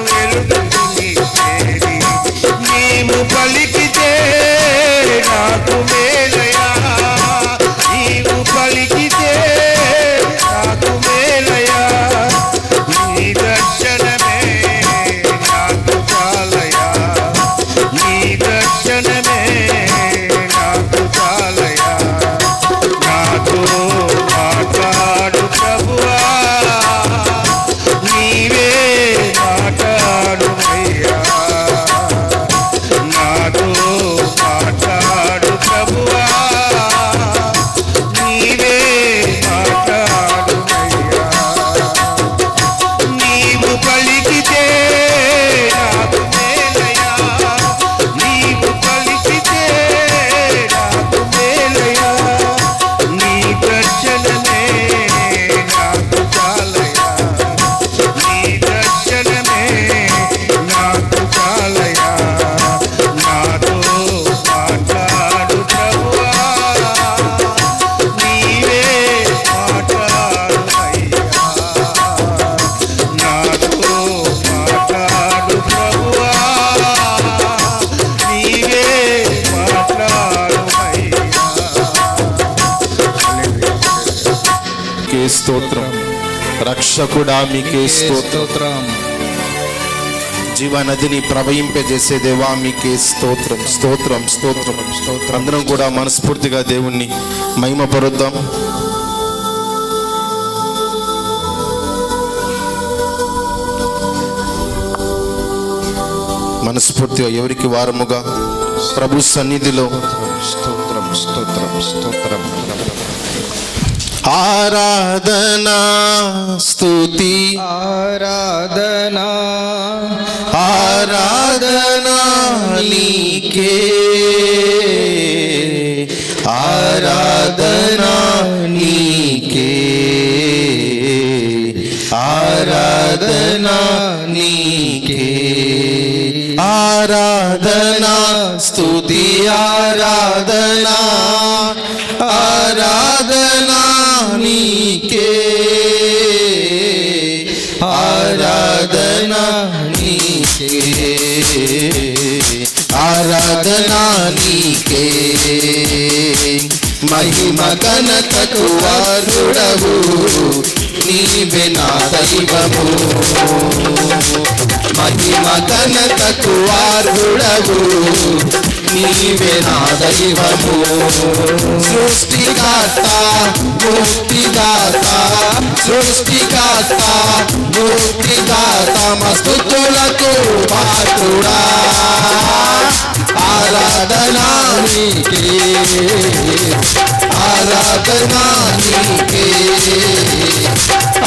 వెలుగునిచ్చేది నీవు పలికితే నాకు మేలయా నీవు పలికితే నాకు మేలయా నీ దర్శనమే నాకు చాలయా నీ దర్శనమే నాకు చాలయా నాతో మాట్లాడు ప్రభువా నీవే మాట్లాడుమయ్యా నాతో మాట్లాడు ప్రభువా నీవే మాట్లాడుమయ్యా నీవు పలికితే నాకు మేలయా నీవు పలికితే నాకు మేలయా నీ దర్శనమే నాకు చాలయా నీ దర్శనమే నాకు చాలయా నాతో మాట్లాడు ప్రభువా నీవే మాట్లాడుమయ్యా నాతో మాట్లాడు ప్రభువా నీవే మాట్లాడుమయ్యా కే స్తోత్రం రక్షకుడా మీకే స్తోత్రం జీవనదిని ప్రవహింపజేసే దేవా మీకే స్తోత్రం స్తోత్రం స్తోత్రం స్తోత్రం అందరం కూడా మనస్ఫూర్తిగా దేవుణ్ణి మహిమపరుద్దాం. మనస్ఫూర్తిగా ఎవరికి వారముగా ప్రభు సన్నిధిలో స్తోత్రం స్తోత్రం స్తోత్రం ఆరాధనా స్తుతి ఆరాధనా ఆరాధనా నీకే ఆరాధనా నీకే ఆరాధనా నీకే ఆరాధనా స్తుతి ఆరాధనా ఆరాధనా నీకే ఆరాధనా నీకే ఆరాధనా నీకే మహిమ ఘనతకు వారుడవు నీవే నా దైవము మహిమ ఘనతకు వారుడవు నీవే నా దైవము సృష్టికర్త ముక్తిదాత సృష్టికర్త ముక్తిదాత మస్తుతులకు పాత్రుడా ఆరాధనా నీకే ఆరాధనా నీకే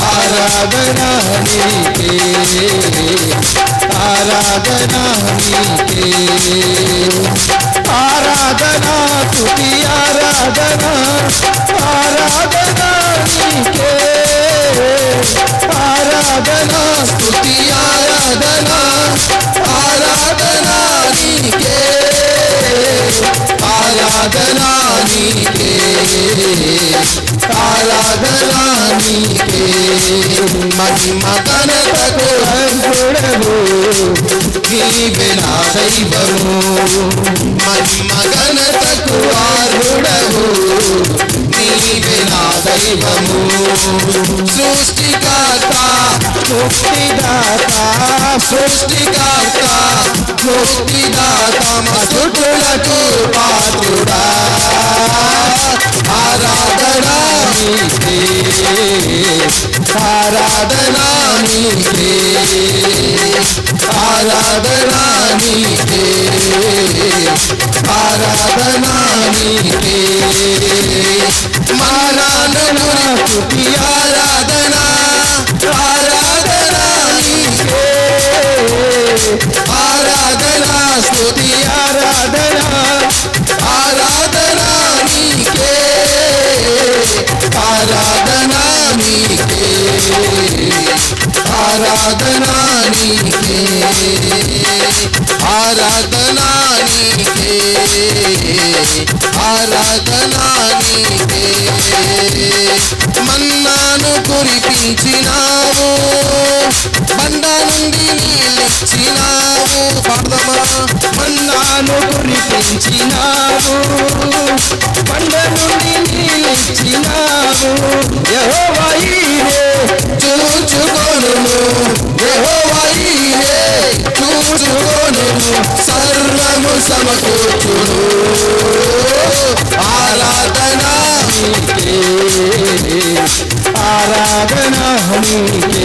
ఆరాధనా నీకే ఆరాధనా నీకే ఆరాధనా స్తుతి ఆరాధనా ఆరాధనా నీకే ఆరాధనా స్తుతి ఆరాధనా ఆరాధనా నీకే ఆరాధనా నీకే ఆరాధనా నీకే మహిమ ఘనతకు అర్హుడవు నీవే నా దైవము మహిమ ఘనతకు అర్హుడవు నీవే దైవము సృష్టికర్త ముక్తిదాత సృష్టికర్త ముక్తిదాత మస్తుతులకు పాత్రుడా ఆరాధనా నీకే ఆరాధనా నీకే ఆరాధనా నీకే ఆరాధనా నీకే మారాధనా స్తుతి ఆరాధనా ఆరాధనా నీకే ఆరాధనా స్తుతి ఆరాధనా ఆరాధనా నీకే ఆరాధనా నీకే ఆరాధనా నీకే ఆరాధనా నీకే ఆరాధనా నీకే మన్నాను కురిపించినావు బండ నుండి నీళ్ళిచ్చినావు పాడదమా మన్నాను కురిపించినావు బండ నుండి నీళ్ళిచ్చినావు యెహోవా ఈరే చూచుకొనును యెహోవా ఈరే చూచుకొనును సర్వము సమకూర్చును ఆరాధనా నీకే ఆరాధన నీకే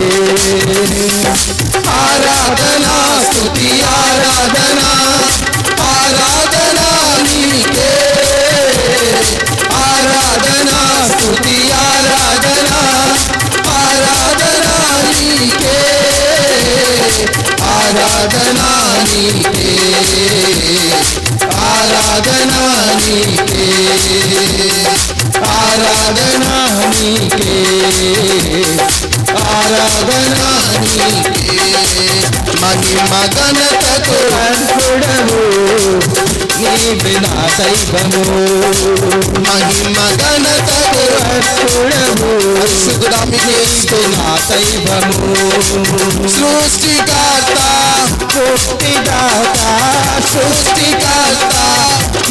ఆరాధనా స్తుతి ఆరాధనా ఆరాధనా నీకే ఆరాధనా స్తుతి ఆరాధనా ఆరాధనా నీకే ఆరాధనా నీకే ఆరాధనా నీకే ఆరాధన నీకే ఆరాధన నీకే మహిమ ఘనతకు అర్పుడవు నీవే నా దైవము మహిమ ఘనతకు అర్పుడవు పరిశుద్ధుడామికి నీవే నా దైవము సృష్టికర్త ముక్తిదాత సృష్టికర్త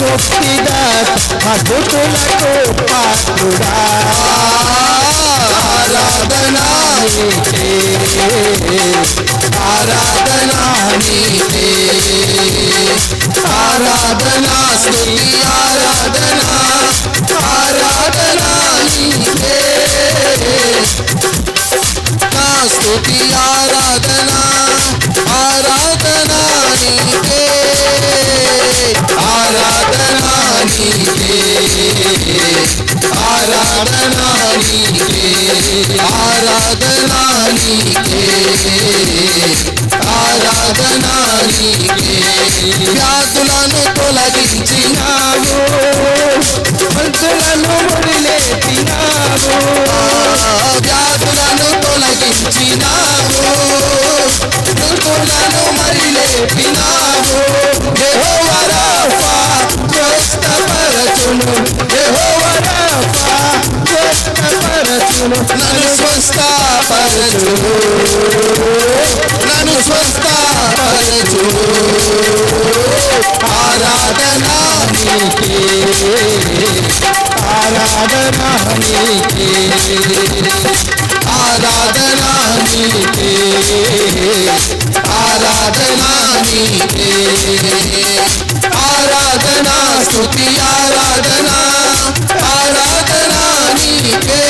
ముక్తిదాత అద్భుతులకు పాత్రుడా ఆరాధనా నీకే ఆరాధనా నీకే ఆరాధనా స్తుతి ఆరాధనా ఆరాధనా నీకే నా స్తుతి ఆరాధనా ఆరాధనా నీకే ఆరాధనా నీకే ఆరాధనా నీకే ఆరాధనా నీకే ఆరాధనా నీకే వ్యాధులను తొలగించినావు మంచులను ముడిలేపినావు వ్యాధులను తొలగించినావు దుర్గులను మరిలేపినావు యెహోవా రాఫా స్వస్థపరచును యెహోవా రాఫా స్వస్థపరచును నన్ను స్వస్థపరచును నన్ను స్వస్థపరచును ఆరాధనా నీకే ఆరాధన నీకే ఆరాధనా నీకే ఆరాధనా నీకే ఆరాధనా స్తుతి ఆరాధనా ఆరాధనా నీకే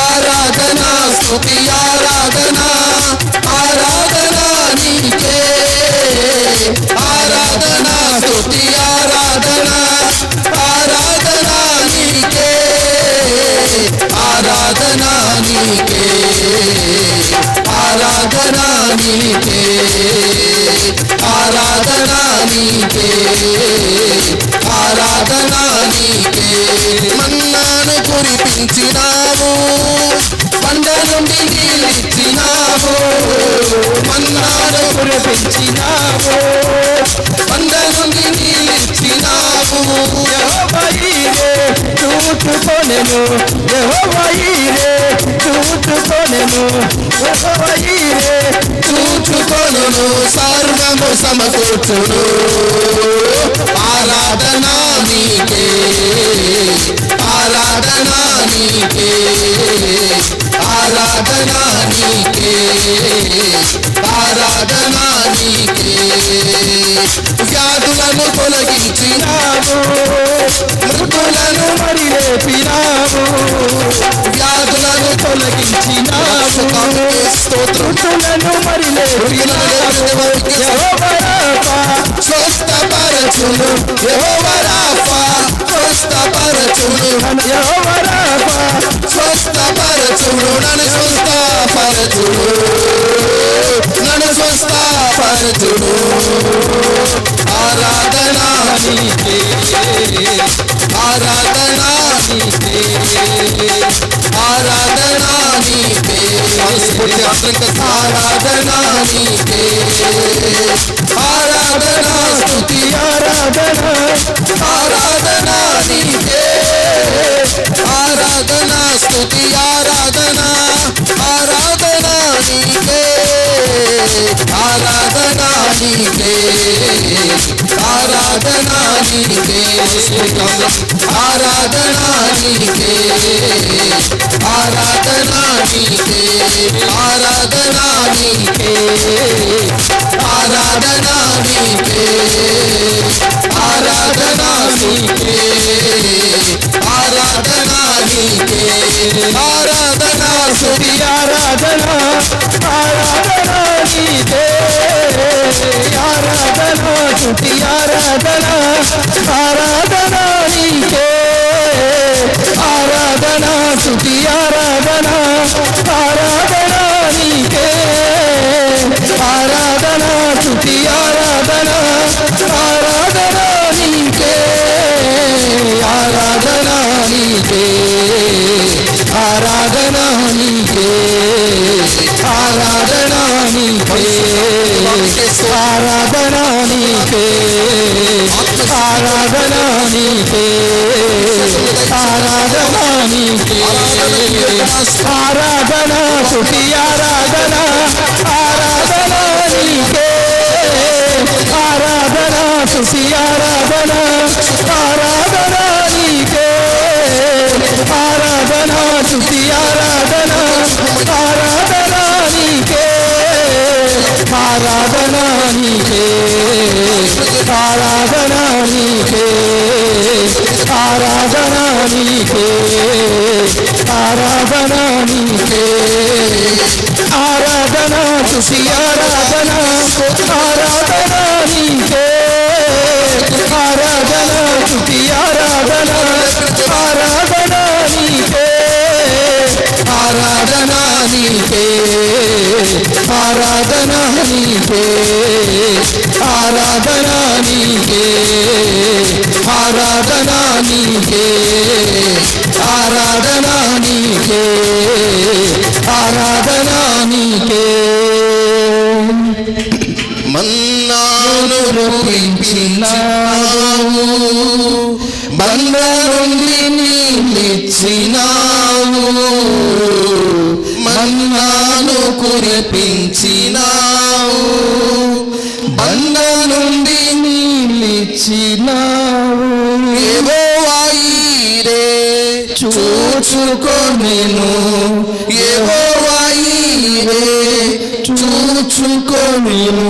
ఆరాధనా స్తుతి ఆరాధనా ఆరాధనా నీకే ఆరాధనా స్తుతి ఆరాధనా ఆరాధనా నీకే ఆరాధనా నీకే ఆరాధనా నీకే ఆరాధనా నీకే ఆరాధనా నీకే మన్నాను కురిపించినావు బండ నుండి నీళ్ళిచ్చినావు మన్నాను కురిపించినావు బండ నుండి నీళ్ళిచ్చినావు యెహోవా ఈరే చూచుకొనెను యెహోవా ఈరే చూచుకొనెను యెహోవా ఈరే చూచుకొనును సర్వము సమకూర్చును ఆరాధనా నీకే ఆరాధనా ఆరాధన నీకే, ఆరాధన నీకే, ఆరాధన నీకే. వ్యాధులను తొలగించినావు, మృతులను మరి లేపినావు. వ్యాధులను తొలగించినావు, మృతులను మరి లేపినావు. యెహోవా రాఫా స్వస్థపరచును, యెహోవా రాఫా స్వస్థపరచును, యెహోవా రాఫా స్వస్థపరచును, నన్ను స్వస్థపరచును, నన్ను స్వస్థపరచును. ఆరాధన నీకే, ఆరాధన నీకే, ఆరాధన నీకే, ఆరాధన నీకే, ఆరాధన స్తుతి ఆరాధన, ఆరాధన నీకే, ఆరాధన స్తుతి ఆరాధన, ఆరాధన నీకే, ఆరాధన నీకే, ఆరాధన నీకే, ఆరాధన నీకే, ఆరాధన నీకే, ఆరాధన నీకే, ఆరాధన నీకే, ఆరాధన నీకే, ఆరాధన నీకే, ఆరాధన స్తుతి ఆరాధన, ఆరాధన నీకే, ఆరాధన స్తుతి ఆరాధన, ఆరాధన నీకే, ఆరాధన స్తుతి ఆరాధన, ఆరాధన నీకే, ఆరాధన స్తుతి ఆరాధన, ఆరాధన నీకే, ఆరాధన నీకే, ఆరాధన నీకే, ఆరాధన నీకే, ఆరాధన నీకే, ఆరాధన నీకే, ఆరాధన నీకే, ఆరాధన స్తుతి ఆరాధన, ఆరాధన నీకే, ఆరాధన స్తుతి ఆరాధన, ఆరాధన నీకే, ఆరాధన స్తుతి ఆరాధన, ఆరాధన నీకే, ఆరాధన నీకే, ఆరాధన నీకే, ఆరాధన నీకే, ఆరాధన నీకే, ఆరాధన స్తుతి ఆరాధన, ఆరాధన నీకే, ఆరాధన స్తుతి ఆరాధన, ఆరాధన నీకే, ఆరాధన నీకే, ఆరాధన నీకే, ఆరాధన నీకే, ఆరాధన నీకే, ఆరాధన నీకే, ఆరాధన నీకే. మన్నాను కురిపించినావు, బండ నుండి నీళ్ళిచ్చినావు, మన్నాను కురిపించినావు, బండ నుండి నీళ్ళిచ్చినావు. యెహోవా ఈరే చూచుకొనెను, యెహోవా ఈరే చూచుకొనెను,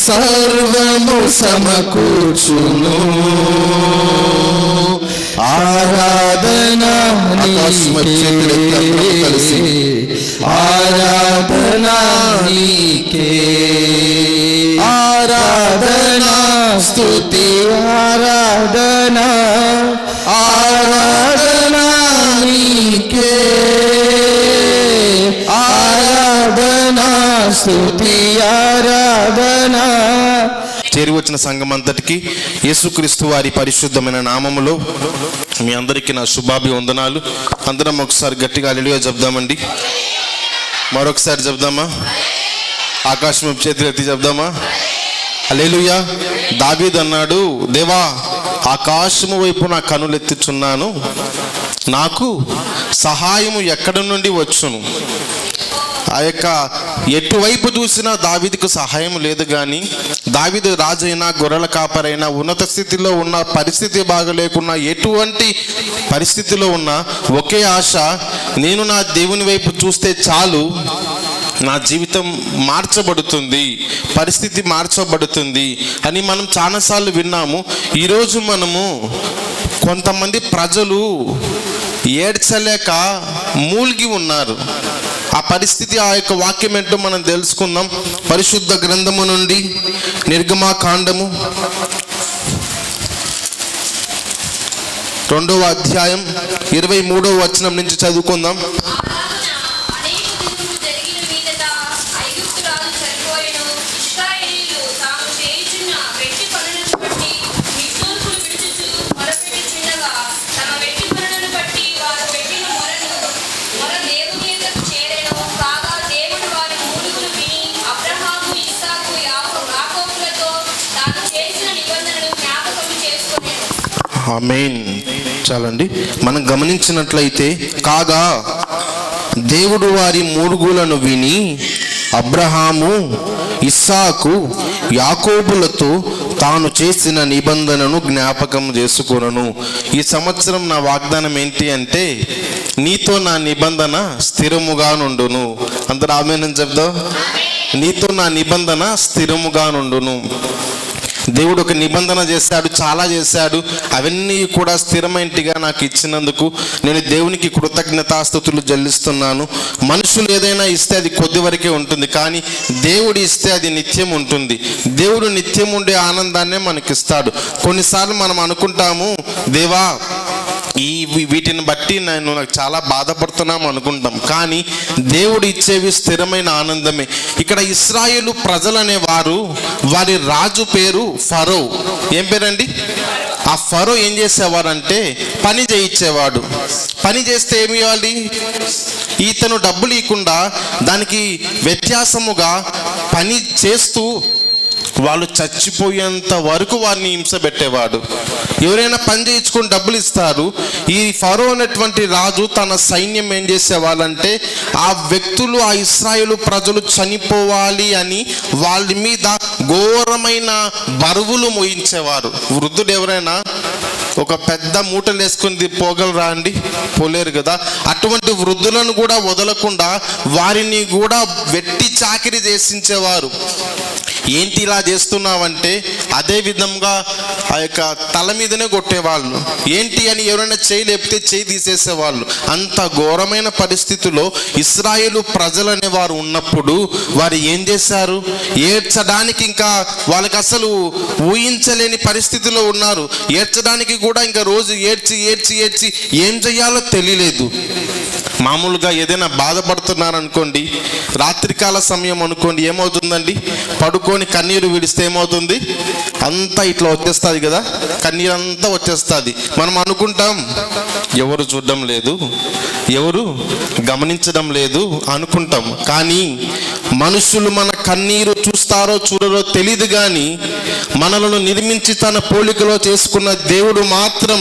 సర్వము సమకూర్చును. ఆరాధన నీకే, ఆరాధన నీకే, ఆరాధన స్తుతి ఆరాధన, ఆరాధన నీకే, ఆరాధన స్తుతి ఆరాధన. చేరి వచ్చిన సంఘం అంతటికి యేసుక్రీస్తు వారి పరిశుద్ధమైన నామములో మీ అందరికీ నా శుభాభివందనాలు. అందరం ఒకసారి గట్టిగా హల్లెలూయా చెప్దామండి. మరొకసారి చెప్దామా? ఆకాశం చేతులు ఎత్తి చెప్దామా? హల్లెలూయా. దావీదు అన్నాడు, దేవా ఆకాశము వైపు నా కనులెత్తుచున్నాను, నాకు సహాయము ఎక్కడి నుండి వచ్చును? ఆ యొక్క ఎటువైపు చూసినా దావీదుకు సహాయం లేదు. కానీ దావీదు రాజైనా గొర్రెల కాపరైనా ఉన్నత స్థితిలో ఉన్న పరిస్థితి బాగలేకున్నా ఎటువంటి పరిస్థితిలో ఉన్నా ఒకే ఆశ, నేను నా దేవుని వైపు చూస్తే చాలు, నా జీవితం మార్చబడుతుంది, పరిస్థితి మార్చబడుతుంది అని మనం చాలాసార్లు విన్నాము. ఈరోజు మనము కొంతమంది ప్రజలు ఏడ్చలేక మూలిగి ఉన్నారు. ఆ పరిస్థితి, ఆ యొక్క వాక్యం ఏంటో మనం తెలుసుకుందాం. పరిశుద్ధ గ్రంథము నుండి నిర్గమాకాండము 2వ అధ్యాయం 23వ వచనం నుంచి చదువుకుందాం. అనేక దినములు జరిగిన మీదట ఐగుప్తు రాజు చనిపోయెను. ఇశ్రాయేలీయులు తాము చేయుచున్న వెట్టి పనులను బట్టి నిట్టూర్పులు విడుచుచు మొరపెట్టుచుండగా తమ వెట్టి పనులను బట్టి వారు పెట్టిన మొర దేవుని యొద్దకు చేరెను. కాగా దేవుడు వారి మూలుగులు విని అబ్రహాము, ఇస్సాకు, యాకోబులతో తాను చేసిన నిబంధనను జ్ఞాపకము చేసుకొనెను. ఆమేన్. చాలండి. మనం గమనించినట్లయితే, కాగా దేవుడు వారి మూలుగులను విని అబ్రహాము, ఇస్సాకు, యాకోబులతో తాను చేసిన నిబంధనను జ్ఞాపకం చేసుకొనను. ఈ సంవత్సరం నా వాగ్దానం ఏంటి అంటే, నీతో నా నిబంధన స్థిరముగా నుండును. అందరూ ఆమేన్ అని చెప్దాం. నీతో నా నిబంధన స్థిరముగా నుండును. దేవుడు ఒక నిబంధన చేశాడు, చాలా చేశాడు. అవన్నీ కూడా స్థిరమైనటిగా నాకు ఇచ్చినందుకు నేను దేవునికి కృతజ్ఞతాస్తుతులు చెల్లిస్తున్నాను. మనుషులు ఏదైనా ఇస్తే అది కొద్ది వరకే ఉంటుంది, కానీ దేవుడు ఇస్తే అది నిత్యం ఉంటుంది. దేవుడు నిత్యం ఉండే ఆనందాన్నే మనకిస్తాడు. కొన్నిసార్లు మనం అనుకుంటాము, దేవా వీటిని బట్టి నాకు చాలా బాధపడుతున్నాం అనుకుంటాం, కానీ దేవుడు ఇచ్చేవి స్థిరమైన ఆనందమే. ఇక్కడ ఇశ్రాయేలు ప్రజలు అనేవారు, వారి రాజు పేరు ఫరో. ఏం పేరండి? ఆ ఫరో ఏం చేసేవారంటే పని చేయించేవాడు. పని చేస్తే ఏమి ఇవ్వాలి? ఇతను డబ్బులు ఇవ్వకుండా దానికి వ్యత్యాసముగా పని చేస్తూ వాళ్ళు చచ్చిపోయేంత వరకు వారిని హింస పెట్టేవాడు. ఎవరైనా పని చేయించుకొని డబ్బులు ఇస్తారు. ఈ ఫరో అనేటువంటి రాజు తన సైన్యం ఏం చేసేవాళ్ళంటే, ఆ వ్యక్తులు, ఆ ఇశ్రాయేలు ప్రజలు చనిపోవాలి అని వాళ్ళ మీద ఘోరమైన బరువులు మోయించేవారు. వృద్ధుడు ఎవరైనా ఒక పెద్ద మూటలు వేసుకుని పోగలరా అండి? పోలేరు కదా. అటువంటి వృద్ధులను కూడా వదలకుండా వారిని కూడా వెట్టి చాకిరి చేసించేవారు. ఏంటి ఇలా చేస్తున్నావంటే, అదే విధంగా ఆ యొక్క తల మీదనే కొట్టేవాళ్ళు. ఏంటి అని ఎవరైనా చేయి లేపితే చేయి తీసేసేవాళ్ళు. అంత ఘోరమైన పరిస్థితిలో ఇశ్రాయేలు ప్రజలు అనేవారు ఉన్నప్పుడు వారు ఏం చేశారు? ఏడ్చడానికి ఇంకా వాళ్ళకి అసలు ఊహించలేని పరిస్థితిలో ఉన్నారు. ఏడ్చడానికి కూడా ఇంకా రోజు ఏడ్చి ఏడ్చి ఏడ్చి ఏం చెయ్యాలో తెలియలేదు. మామూలుగా ఏదైనా బాధపడుతున్నారనుకోండి, రాత్రికాల సమయం అనుకోండి, ఏమవుతుందండి? పడుకొని కన్నీరు విడిస్తే ఏమవుతుంది? అంతా ఇట్లా వచ్చేస్తుంది కదా, కన్నీరు అంతా వచ్చేస్తుంది. మనం అనుకుంటాం, ఎవరు చూడడం లేదు, ఎవరు గమనించడం లేదు అనుకుంటాం. కానీ మనుషులు మన కన్నీరు చూస్తారో చూడరో తెలియదు, కానీ మనలను నిర్మించి తన పోలికలో చేసుకున్న దేవుడు మాత్రం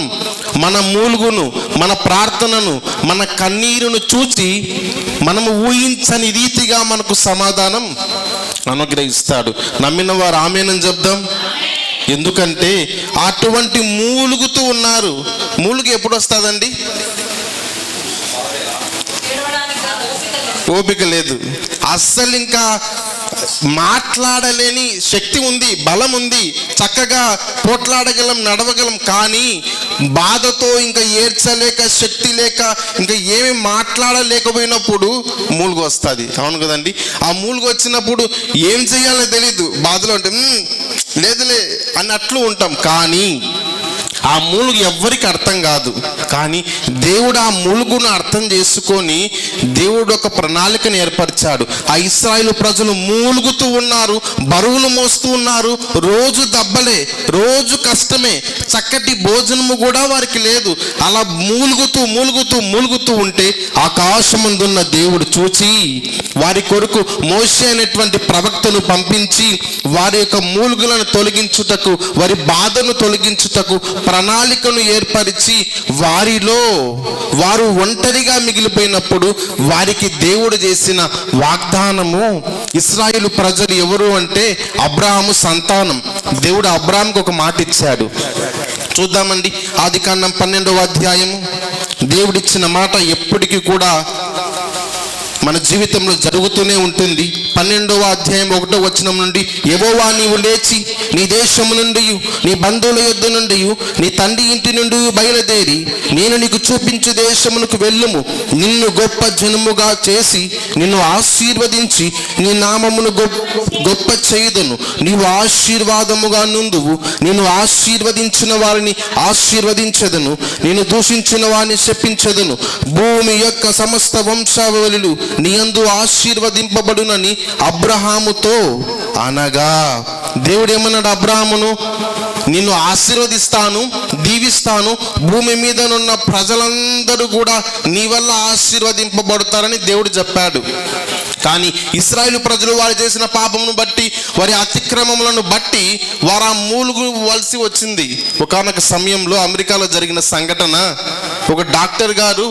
మన మూలుగును, మన ప్రార్థనను, మన కన్నీరును చూసి మనము ఊహించని రీతిగా మనకు సమాధానం అనుగ్రహిస్తాడు. నమ్మిన వారు ఆమేనని చెప్దాం. ఎందుకంటే అటువంటి మూలుగుతూ ఉన్నారు. మూలుగు ఎప్పుడు వస్తుందండి? ఓపిక లేదు, అస్సలు ఇంకా మాట్లాడలేని శక్తి ఉంది, బలం ఉంది, చక్కగా పోట్లాడగలం, నడవగలం. కానీ బాధతో ఇంకా ఏడ్చలేక, శక్తి లేక, ఇంకా ఏమి మాట్లాడలేకపోయినప్పుడు మూలుగు వస్తుంది. అవును కదండి. ఆ మూలుగు వచ్చినప్పుడు ఏం చేయాలో తెలీదు. బాధలో అంటే లేదులే అన్నట్లు ఉంటాం. కానీ ఆ మూలుగు ఎవ్వరికి అర్థం కాదు. కానీ దేవుడు ఆ మూలుగును అర్థం చేసుకొని దేవుడు ఒక ప్రణాళికను ఏర్పరిచాడు. ఆ ఇశ్రాయేలు ప్రజలు మూలుగుతూ ఉన్నారు, బరువులు మోస్తూ ఉన్నారు, రోజు దెబ్బలే, రోజు కష్టమే, చక్కటి భోజనము కూడా వారికి లేదు. అలా మూలుగుతూ మూలుగుతూ మూలుగుతూ ఉంటే ఆకాశమందున్న దేవుడు చూచి వారి కొరకు మోషే అనేటువంటి ప్రవక్తను పంపించి వారి యొక్క మూలుగులను తొలగించుటకు, వారి బాధను తొలగించుటకు ప్రణాళికను ఏర్పరిచి వారు ఒంటరిగా మిగిలిపోయినప్పుడు వారికి దేవుడు చేసిన వాగ్దానము, ఇశ్రాయేలు ప్రజలు ఎవరు అంటే అబ్రాహాము సంతానం. దేవుడు అబ్రాహాముకు ఒక మాట ఇచ్చాడు. చూద్దామండి, ఆదికాండం 12వ అధ్యాయము. దేవుడిచ్చిన మాట ఎప్పటికీ కూడా మన జీవితంలో జరుగుతూనే ఉంటుంది. 12వ అధ్యాయం 1వ వచనం నుండి, యెహోవా నీవు లేచి నీ దేశము నుండి, నీ బంధువుల యొద్ద నుండి, నీ తండ్రి ఇంటి నుండి బయలుదేరి నేను నీకు చూపించు దేశమునకు వెళ్ళుము. నిన్ను గొప్ప జనముగా చేసి నిన్ను ఆశీర్వదించి నీ నామమును గొప్ప చేయుదును. నీవు ఆశీర్వాదముగా నుందువు. నేను ఆశీర్వదించిన వారిని ఆశీర్వదించదను, నేను దూషించిన వారిని శపించదను. భూమి యొక్క సమస్త వంశావళులు నీ యందు ఆశీర్వదింపబడునని అబ్రహాముతో అనగా, దేవుడు ఏమన్నాడు అబ్రహామును? నిన్ను ఆశీర్వదిస్తాను, దీవిస్తాను, భూమి మీద ఉన్న ప్రజలందరూ కూడా నీ వల్ల ఆశీర్వదింపబడతారని దేవుడు చెప్పాడు. కానీ ఇశ్రాయేలు ప్రజలు వారు చేసిన పాపమును బట్టి, వారి అతిక్రమములను బట్టి వారు ఆ మూలుగువలసి వచ్చింది. ఒకానొక సమయంలో అమెరికాలో జరిగిన సంఘటన, ఒక డాక్టర్ గారు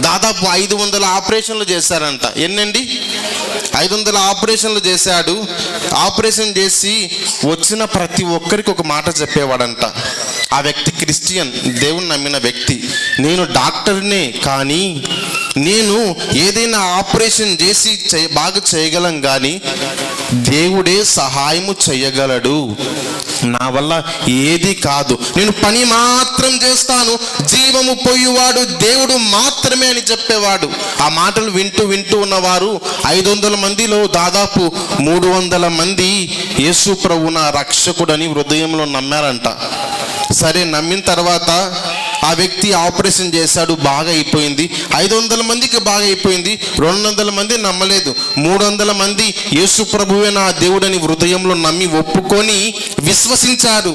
దాదాపు 500 ఆపరేషన్లు చేశారంట. ఎన్నండి? 500 ఆపరేషన్లు చేశాడు. ఆపరేషన్ చేసి వచ్చిన ప్రతి ఒక్కరికి ఒక మాట చెప్పేవాడంట. ఆ వ్యక్తి క్రిస్టియన్, దేవుని నమ్మిన వ్యక్తి. నేను డాక్టర్నే, కానీ నేను ఏదైనా ఆపరేషన్ చేసి బాగా చేయగలం, కానీ దేవుడే సహాయము చేయగలడు, నా వల్ల ఏది కాదు, నేను పని మాత్రం చేస్తాను, జీవము పోయేవాడు దేవుడు మాత్రమే అని చెప్పేవాడు. ఆ మాటలు వింటూ ఉన్నవారు 500 మందిలో దాదాపు 300 మంది యేసు ప్రభువున రక్షకుడని హృదయంలో నమ్మారంట. సరే, నమ్మిన తర్వాత ఆ వ్యక్తి ఆపరేషన్ చేశాడు, బాగా అయిపోయింది. 500 మందికి బాగా అయిపోయింది. 200 మంది నమ్మలేదు. 300 మంది యేసు ప్రభువే నా దేవుడని హృదయంలో నమ్మి ఒప్పుకొని విశ్వసించారు.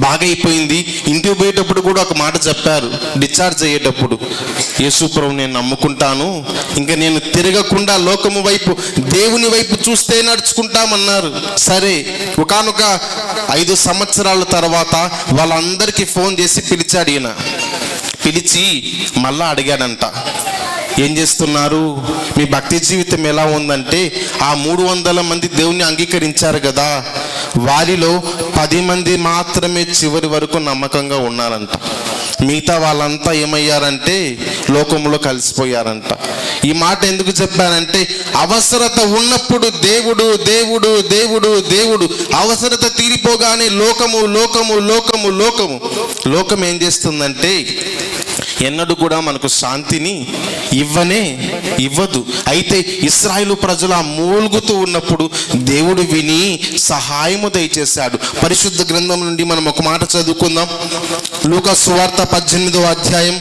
బాగా అయిపోయింది. ఇంటికి పోయేటప్పుడు కూడా ఒక మాట చెప్పారు. డిశ్చార్జ్ అయ్యేటప్పుడు, యేసు ప్రభు నేను నమ్ముకుంటాను, ఇంకా నేను తిరగకుండా లోకము వైపు, దేవుని వైపు చూస్తే నడుచుకుంటామన్నారు. సరే, ఒకానొక 5 సంవత్సరాల తర్వాత వాళ్ళందరికీ ఫోన్ చేసి పిలిచాడు. ఈయన పిలిచి మళ్ళా అడిగాడంట, ఏం చేస్తున్నారు, మీ భక్తి జీవితం ఎలా ఉందంటే, ఆ 300 మంది దేవుణ్ణి అంగీకరించారు కదా, వారిలో 10 మంది మాత్రమే చివరి వరకు నమ్మకంగా ఉన్నారంట. మిగతా వాళ్ళంతా ఏమయ్యారంటే లోకంలో కలిసిపోయారంట. ఈ మాట ఎందుకు చెప్పానంటే, అవసరత ఉన్నప్పుడు దేవుడు దేవుడు దేవుడు దేవుడు, అవసరత తీరిపోగానే లోకము లోకము లోకము లోకము. లోకం ఏం చేస్తుందంటే ఎన్నడూ కూడా మనకు శాంతిని ఇవ్వదు. అయితే ఇశ్రాయేలు ప్రజలు ఆ మూలుగుతూ ఉన్నప్పుడు దేవుడు విని సహాయము దయచేశాడు. పరిశుద్ధ గ్రంథం నుండి మనం ఒక మాట చదువుకుందాం. లూకా సువార్త 18వ అధ్యాయం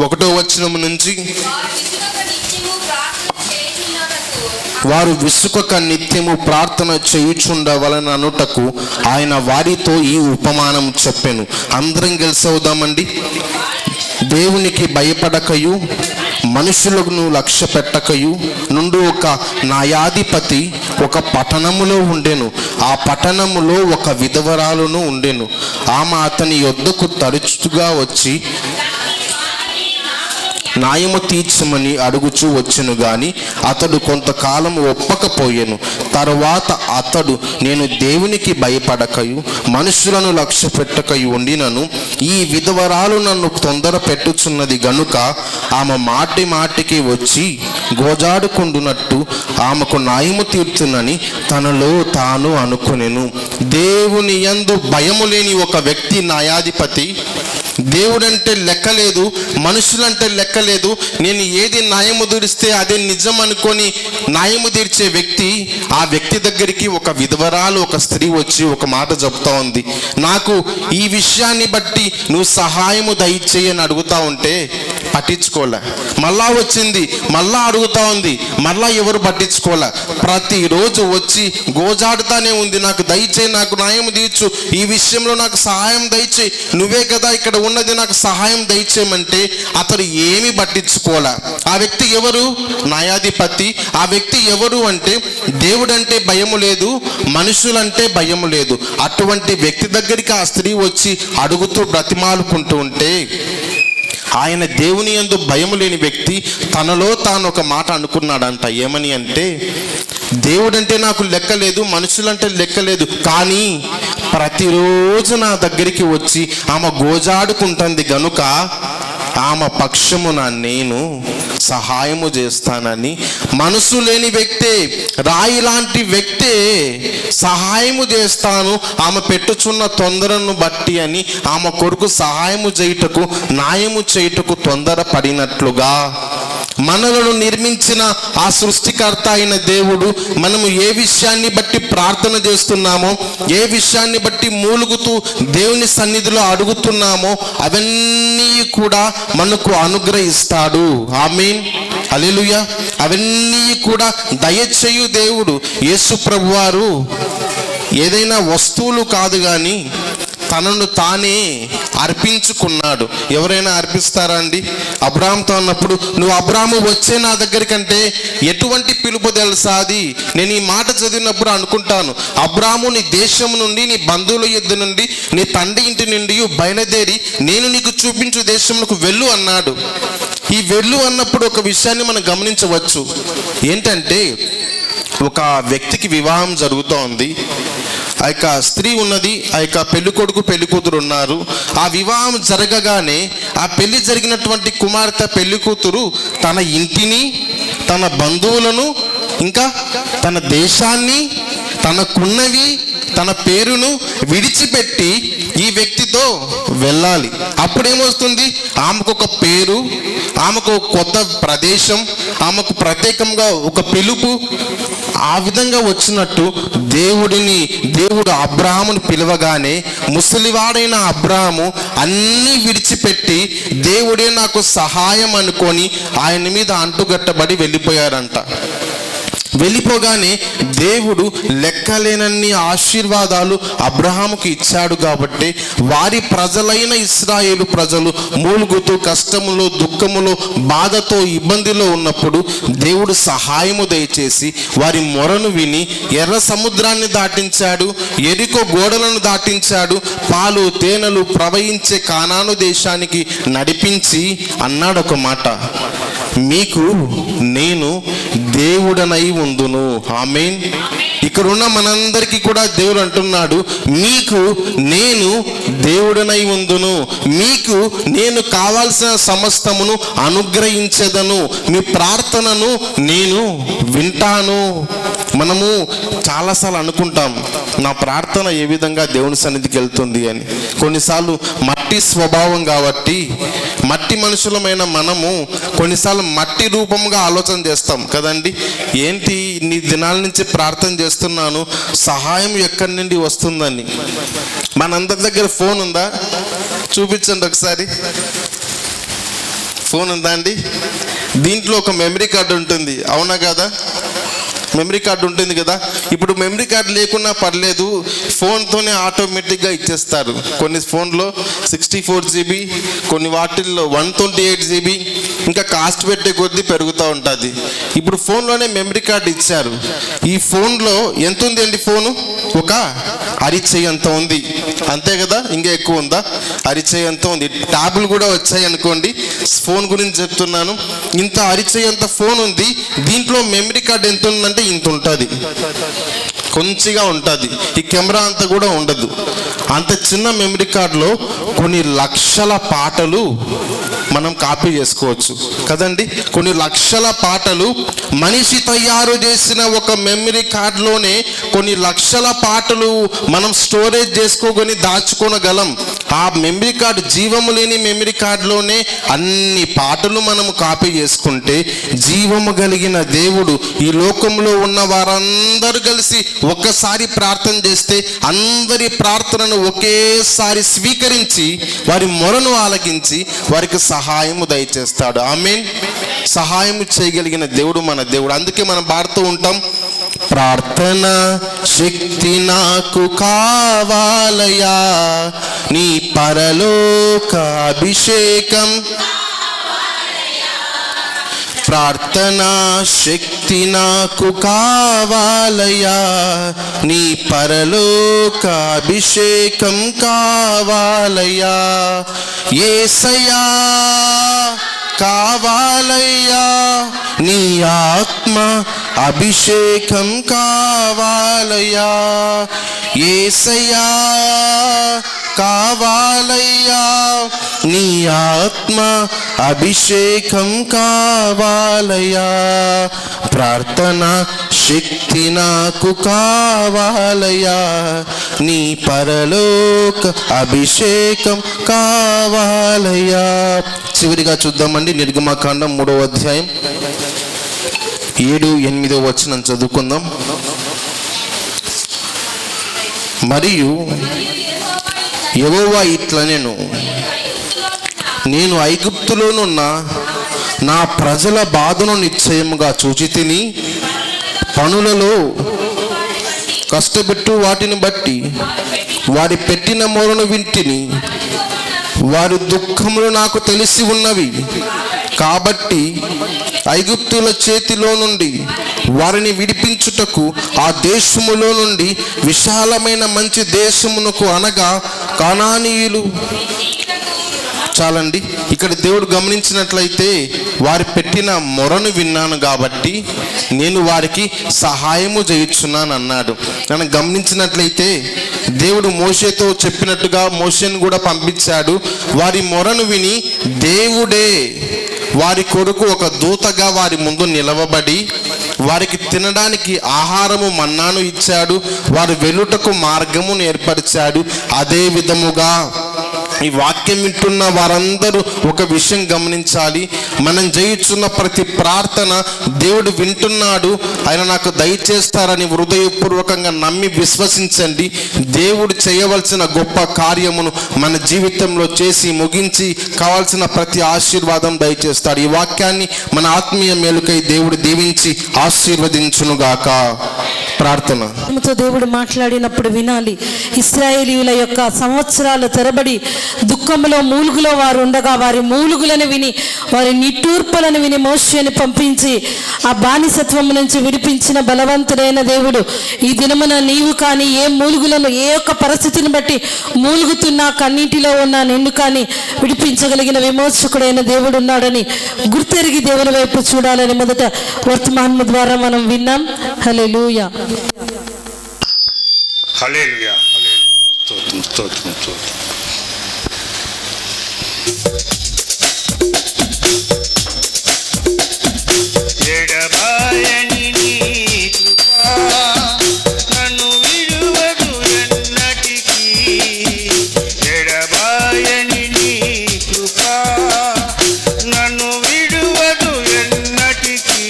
1వ వచనం నుంచి, వారు విసుకక నిత్యము ప్రార్థన చేయుచుండవలననుటకు ఆయన వారితో ఈ ఉపమానం చెప్పెను. అందరం కలిసవుదామండి. దేవునికి భయపడకయు మనుషులను లక్ష్య పెట్టకయు నుండి ఒక న్యాయాధిపతి ఒక పట్టణములో ఉండెను. ఆ పట్టణములో ఒక విధవరాలును ఉండెను. ఆమె అతని యొద్దకు తరచుగా వచ్చి న్యాయము తీర్చమని అడుగుచూ వచ్చెను, గాని అతడు కొంతకాలం ఒప్పకపోయెను. తరువాత అతడు, నేను దేవునికి భయపడకయు మనుషులను లక్ష్య పెట్టకయు ఉండినను, ఈ విధవరాలు నన్ను తొందర పెట్టుచున్నది గనుక ఆమె మాటి మాటికి వచ్చి గోజాడుకుండునట్టు ఆమెకు న్యాయము తీర్చునని తనలో తాను అనుకొనెను. దేవుని యందు భయము లేని ఒక వ్యక్తి న్యాయాధిపతి. దేవుడంటే లెక్కలేదు, మనుషులంటే లెక్కలేదు, నేను ఏది న్యాయము తీరిస్తే అదే నిజం అనుకొని న్యాయము తీర్చే వ్యక్తి. ఆ వ్యక్తి దగ్గరికి ఒక విధవరాలు, ఒక స్త్రీ వచ్చి ఒక మాట చెప్తా ఉంది, నాకు ఈ విషయాన్ని బట్టి నువ్వు సహాయము దయచేయని అడుగుతా ఉంటే పట్టించుకోలే. మళ్ళా వచ్చింది, మళ్ళా అడుగుతా ఉంది, మళ్ళా ఎవరు పట్టించుకోలే. ప్రతిరోజు వచ్చి గోజాడుతానే ఉంది, నాకు దయచేయి, నాకు న్యాయం తీర్చు, ఈ విషయంలో నాకు సహాయం దయచేయి, నువ్వే కదా ఇక్కడ ఉన్నది, నాకు సహాయం దయచేయమంటే అతడు ఏమీ పట్టించుకోలే. ఆ వ్యక్తి ఎవరు? న్యాయాధిపతి. ఆ వ్యక్తి ఎవరు అంటే దేవుడంటే భయము లేదు, మనుషులంటే భయము లేదు. అటువంటి వ్యక్తి దగ్గరికి ఆ స్త్రీ వచ్చి అడుగుతూ బ్రతిమాలుకుంటూ ఉంటే ఆయన దేవుని యందు భయము లేని వ్యక్తి తనలో తాను ఒక మాట అనుకున్నాడంట. ఏమని అంటే, దేవుడంటే నాకు లెక్కలేదు, మనుషులంటే లెక్కలేదు, కానీ ప్రతిరోజు నా దగ్గరికి వచ్చి ఆమె గోజాడుకుంటుంది గనుక ఆమె పక్షమున నేను సహాయము చేస్తానని మనసు లేని వ్యక్తే, రాయి లాంటి వ్యక్తే సహాయము చేస్తాను ఆమె పెట్టుచున్న తొందరను బట్టి అని ఆమె కొరకు సహాయము చేయుటకు, న్యాయము చేయుటకు తొందర పడినట్లుగా మనలను నిర్మించిన ఆ సృష్టికర్త అయిన దేవుడు మనము ఏ విషయాన్ని బట్టి ప్రార్థన చేస్తున్నామో, ఏ విషయాన్ని బట్టి మూలుగుతూ దేవుని సన్నిధిలో అడుగుతున్నామో అవన్నీ కూడా మనకు అనుగ్రహిస్తాడు. ఆమేన్, హల్లెలూయా. అవన్నీ కూడా దయచేయు దేవుడు. యేసు ప్రభువారు ఏదైనా వస్తువులు కాదు కానీ తనను తానే అర్పించుకున్నాడు. ఎవరైనా అర్పిస్తారా అండి? అబ్రాహాముతో అన్నప్పుడు, నువ్వు అబ్రాహాము వచ్చే నా దగ్గరికంటే ఎటువంటి పిలుపు తెలుసా అది? నేను ఈ మాట చదివినప్పుడు అనుకుంటాను, అబ్రాహాము నీ దేశం నుండి, నీ బంధువుల యుద్ధ నుండి, నీ తండ్రి ఇంటి నుండి బయలుదేరి నేను నీకు చూపించు దేశంలోకి వెళ్ళు అన్నాడు. ఈ వెళ్ళు అన్నప్పుడు ఒక విషయాన్ని మనం గమనించవచ్చు. ఏంటంటే, ఒక వ్యక్తికి వివాహం జరుగుతూ ఉంది, ఆ యొక్క స్త్రీ ఉన్నది, ఆ యొక్క పెళ్లి కొడుకు పెళ్లి కూతురు ఉన్నారు. ఆ వివాహం జరగగానే ఆ పెళ్లి జరిగినటువంటి కుమార్తె పెళ్లి కూతురు తన ఇంటిని, తన బంధువులను, ఇంకా తన దేశాన్ని, తనకున్నవి, తన పేరును విడిచిపెట్టి ఈ వ్యక్తితో వెళ్ళాలి. అప్పుడేమొస్తుంది? ఆమెకు ఒక పేరు, ఆమెకు ఒక కొత్త ప్రదేశం, ఆమెకు ప్రత్యేకంగా ఒక పిలుపు. ఆ విధంగా వచ్చినట్టు దేవుడు అబ్రాహామును పిలవగానే ముసలివాడైన అబ్రాహాము అన్నీ విడిచిపెట్టి దేవుడే నాకు సహాయం అనుకొని ఆయన మీద అంటుగట్టబడి వెళ్ళిపోయారంట. వెళ్ళిపోగానే దేవుడు లెక్కలేనన్ని ఆశీర్వాదాలు అబ్రహాముకి ఇచ్చాడు. కాబట్టి వారి ప్రజలైన ఇశ్రాయేలు ప్రజలు మూలుగుతూ కష్టములో, దుఃఖములో, బాధతో, ఇబ్బందిలో ఉన్నప్పుడు దేవుడు సహాయము దయచేసి వారి మొరను విని ఎర్ర సముద్రాన్ని దాటించాడు, ఎరికో గోడలను దాటించాడు, పాలు తేనెలు ప్రవహించే కానాను దేశానికి నడిపించి అన్నాడు ఒక మాట, మీకు నేను దేవుడనై ఉందును. ఆమేన్. ఇక్కడున్న మనందరికీ కూడా దేవుడు అంటున్నాడు, మీకు నేను దేవుడనై ఉందును, మీకు నేను కావాల్సిన సమస్తమును అనుగ్రహించెదను, మీ ప్రార్థనను నేను వింటాను. మనము చాలాసార్లు అనుకుంటాం, నా ప్రార్థన ఏ విధంగా దేవుని సన్నిధికి వెళ్తుంది అని. కొన్నిసార్లు మట్టి స్వభావం కాబట్టి, మట్టి మనుషులమైన మనము కొన్నిసార్లు మట్టి రూపంగా ఆలోచన చేస్తాం కదండి. ఏంటి ఇన్ని దినాల నుంచి ప్రార్థన చేస్తున్నాను, సహాయం ఎక్కడి నుండి వస్తుందని. మనందరి దగ్గర ఫోన్ ఉందా? చూపించండి ఒకసారి. ఫోన్ ఉందా అండి? దీంట్లో ఒక మెమరీ కార్డు ఉంటుంది, అవునా కదా? మెమరీ కార్డు ఉంటుంది కదా. ఇప్పుడు మెమరీ కార్డు లేకున్నా పర్లేదు, ఫోన్తోనే ఆటోమేటిక్గా ఇచ్చేస్తారు. కొన్ని ఫోన్లో 64 GB, కొన్ని వాటిల్లో 128 GB, ఇంకా కాస్ట్ పెట్టే కొద్దీ పెరుగుతూ ఉంటుంది. ఇప్పుడు ఫోన్లోనే మెమరీ కార్డు ఇచ్చారు. ఈ ఫోన్లో ఎంత ఉంది అండి? ఫోను ఒక అరిచేయి అంత ఉంది, అంతే కదా? ఇంకా ఎక్కువ ఉందా? అరిచేయి అంత ఉంది. ట్యాబ్లు కూడా వచ్చాయి అనుకోండి, ఫోన్ గురించి చెప్తున్నాను. ఇంత అరిచేయి అంత ఫోన్ ఉంది. దీంట్లో మెమరీ కార్డు ఎంత ఉందంటే ఇంత ఉంటుంది, కొంచెంగా ఉంటుంది. ఈ కెమెరా అంతా కూడా ఉండదు. అంత చిన్న మెమరీ కార్డులో కొన్ని లక్షల పాటలు మనం కాపీ చేసుకోవచ్చు కదండి. కొన్ని లక్షల పాటలు మనిషి తయారు చేసిన ఒక మెమరీ కార్డులోనే కొన్ని లక్షల పాటలు మనం స్టోరేజ్ చేసుకోగని దాచుకోగలం. ఆ మెమరీ కార్డు, జీవము లేని మెమరీ కార్డులోనే అన్ని పాటలు మనము కాపీ చేసుకుంటే, జీవము కలిగిన దేవుడు ఈ లోకంలో ఉన్న వారందరూ కలిసి ఒక్కసారి ప్రార్థన చేస్తే అందరి ప్రార్థనను ఒకేసారి స్వీకరించి వారి మొరను ఆలకించి వారికి సహాయము దయచేస్తాడు. ఆమేన్. సహాయం చేయగలిగిన దేవుడు మన దేవుడు. అందుకే మనం పాడుతూ ఉంటాం, ప్రార్థన శక్తి నాకు కావాలయా, నీ పరలోక అభిషేకం. ప్రార్థనా శక్తి నాకు కావాలయా, నీ పరలోక అభిషేకం కావాలయా, యేసయ్యా కావాలయ్యా, నీ ఆత్మ అభిషేకం కావాలయ్యా, యేసయ్యా కావాలయ్యా, నీ ఆత్మ అభిషేకం కావాలయ్యా, ప్రార్థన శక్తి నాకు కావాలయ్యా, నీ పరలోక అభిషేకం కావాలయ్యా. చివరిగా చూద్దామండి, నిర్గమకాండం 3వ అధ్యాయం 7-8 వచనం చదువుకుందాం. మరియు యెహోవా ఇట్లనెను, నేను ఐగుప్తులోనున్న నా ప్రజల బాధను నిశ్చయముగా చూచితిని, పనులలో కష్టపెట్టు వాటిని బట్టి వారి పెట్టిన మొరను వింటిని, వారి దుఃఖములు నాకు తెలిసి ఉన్నవి. కాబట్టి ఐగుప్తుల చేతిలో నుండి వారిని విడిపించుటకు ఆ దేశములో నుండి విశాలమైన మంచి దేశమునకు, అనగా కానానీయులు. చాలండి. ఇక్కడ దేవుడు గమనించినట్లయితే వారి పెట్టిన మొరను విన్నాను కాబట్టి నేను వారికి సహాయము చేయుచున్నాను అన్నాడు. నన్ను గమనించినట్లయితే దేవుడు మోషేతో చెప్పినట్టుగా మోషేను కూడా పంపించాడు. వారి మొరను విని దేవుడే వారి కొరకు ఒక దూతగా వారి ముందు నిలవబడి వారికి తినడానికి ఆహారము మన్నాను ఇచ్చాడు, వారు వెళ్ళుటకు మార్గమును ఏర్పరిచాడు. అదే విధముగా ఈ వాక్యం వింటున్న వారందరూ ఒక విషయం గమనించాలి, మనం చేయుచున్న ప్రతి ప్రార్థన దేవుడు వింటున్నాడు, ఆయన నాకు దయచేస్తారని హృదయపూర్వకంగా నమ్మి విశ్వసించండి. దేవుడు చేయవలసిన గొప్ప కార్యమును మన జీవితంలో చేసి ముగించి కావాల్సిన ప్రతి ఆశీర్వాదం దయచేస్తాడు. ఈ వాక్యాన్ని మన ఆత్మీయ మేలుకై దేవుడు దీవించి ఆశీర్వదించునుగాక. ప్రార్థన. దేవుడు మాట్లాడినప్పుడు వినాలి. ఇశ్రాయేలీయుల యొక్క సంవత్సరాల తరబడి దుఃఖంలో మూలుగులో వారు ఉండగా వారి మూలుగులను విని వారి నిట్టూర్పులను విని మోషేని పంపించి ఆ బానిసత్వం నుంచి విడిపించిన బలవంతుడైన దేవుడు ఈ దినమున నీవు కానీ ఏ మూలుగులను, ఏ ఒక్క పరిస్థితిని బట్టి మూలుగుతున్నా, కన్నీటిలో ఉన్నా నిన్ను కానీ విడిపించగలిగిన విమోచకుడైన దేవుడు ఉన్నాడని గుర్తెరిగి దేవుని వైపు చూడాలని మొదట వర్తమానము ద్వారా మనం విన్నాం. హల్లెలూయా. హల్లెలూయా. స్తోత్రం, స్తోత్రం, స్తోత్రం. ఎడబాయని నీ కృపా నన్ను విడువదు ఎన్నటికీ, ఎడబాయని నీ కృపా నన్ను విడువదు ఎన్నటికీ,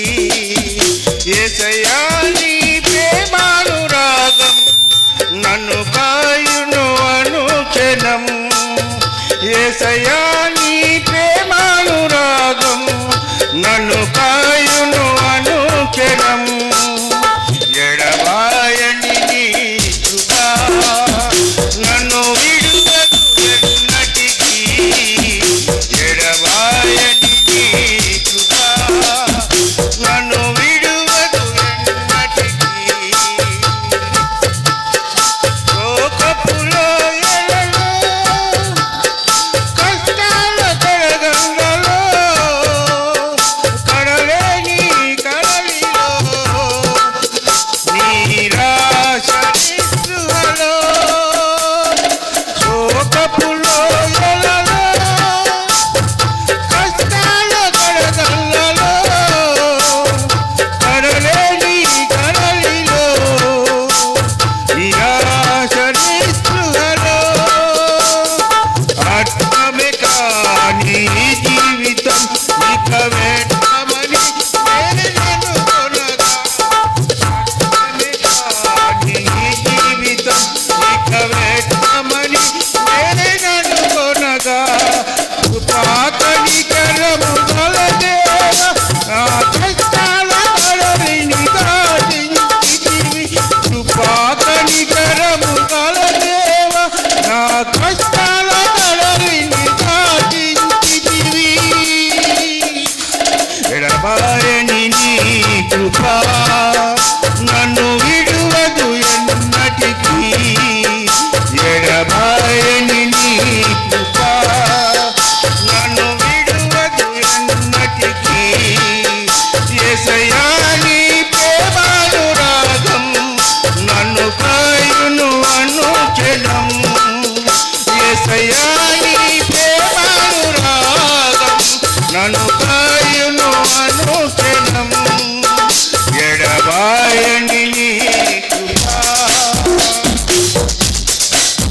యేసయ్యా నీ ప్రేమానురాగం నన్ను కాయును అనుక్షణం, యేసయ్యా నీ ప్రేమానురాగం నన్ను కాయును అనుక్షణం, ఎడబాయని నీ కృపా నన్ను విడువదు ఎన్నటికీ, ఎడబాయని నీ కృపా నన్ను విడువదు ఎన్నటికీ, లోకపు లోయలలో కష్టాల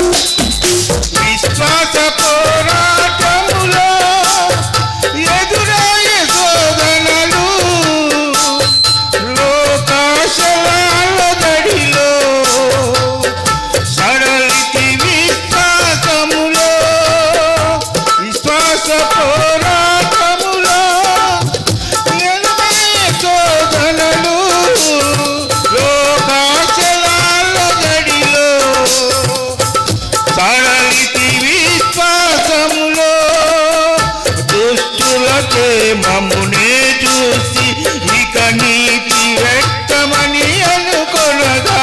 విశ్వాస పోరాటములో ఎదురయ్యే శోధనలు లోకాశలాల దడిలో సడలితి విశ్వాసములో విశ్వాస పోరాటములో ఎదురయ్యే శోధనలు లోకాశలాల దడిలో సడలితి విశ్వాసములో దుష్టులకే మమ్మునే చూసి ఇక నీతి వ్యక్తమని అనుకొనగా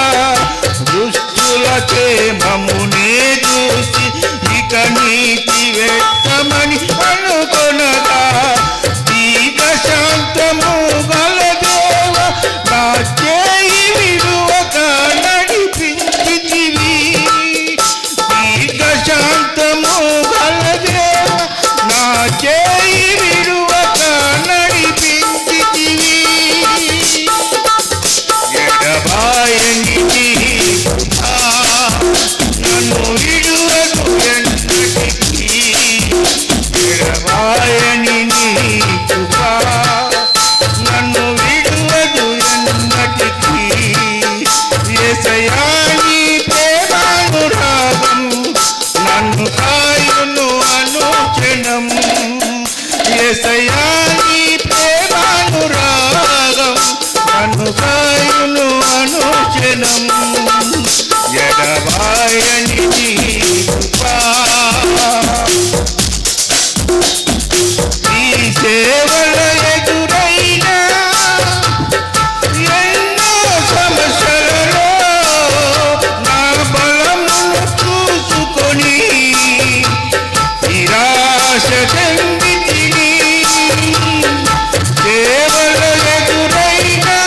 దుష్టులకే మమ్మునే చూసి ఇక నీతి వ్యక్తమని అనుకొనగా దీర్ఘ శాంతము గల దేవ నా చేయి విడువక నడిపించితివి శాంతము గలదేవ నా చేయి విడువక నడిపించితివి ఎడబాయని నీ కృప నన్ను విడువదు ఎన్నటికీ ఎడబాయని నీ కృప నన్ను విడువదు ఎన్నటికీ యేసయ్యా నీ ప్రేమానురాగం నన్ను కాయును అనుక్షణం యేసయ్యా నీ ప్రేమానురాగం నన్ను కాయును అనుక్షణం ఎడబాయని నీ కృప నీ సేవల ఎదురైనా ఎన్నో సమస్యలలో నా బలమును చూసుకొని నిరాశ చెందితిని సేవల ఎదురైనా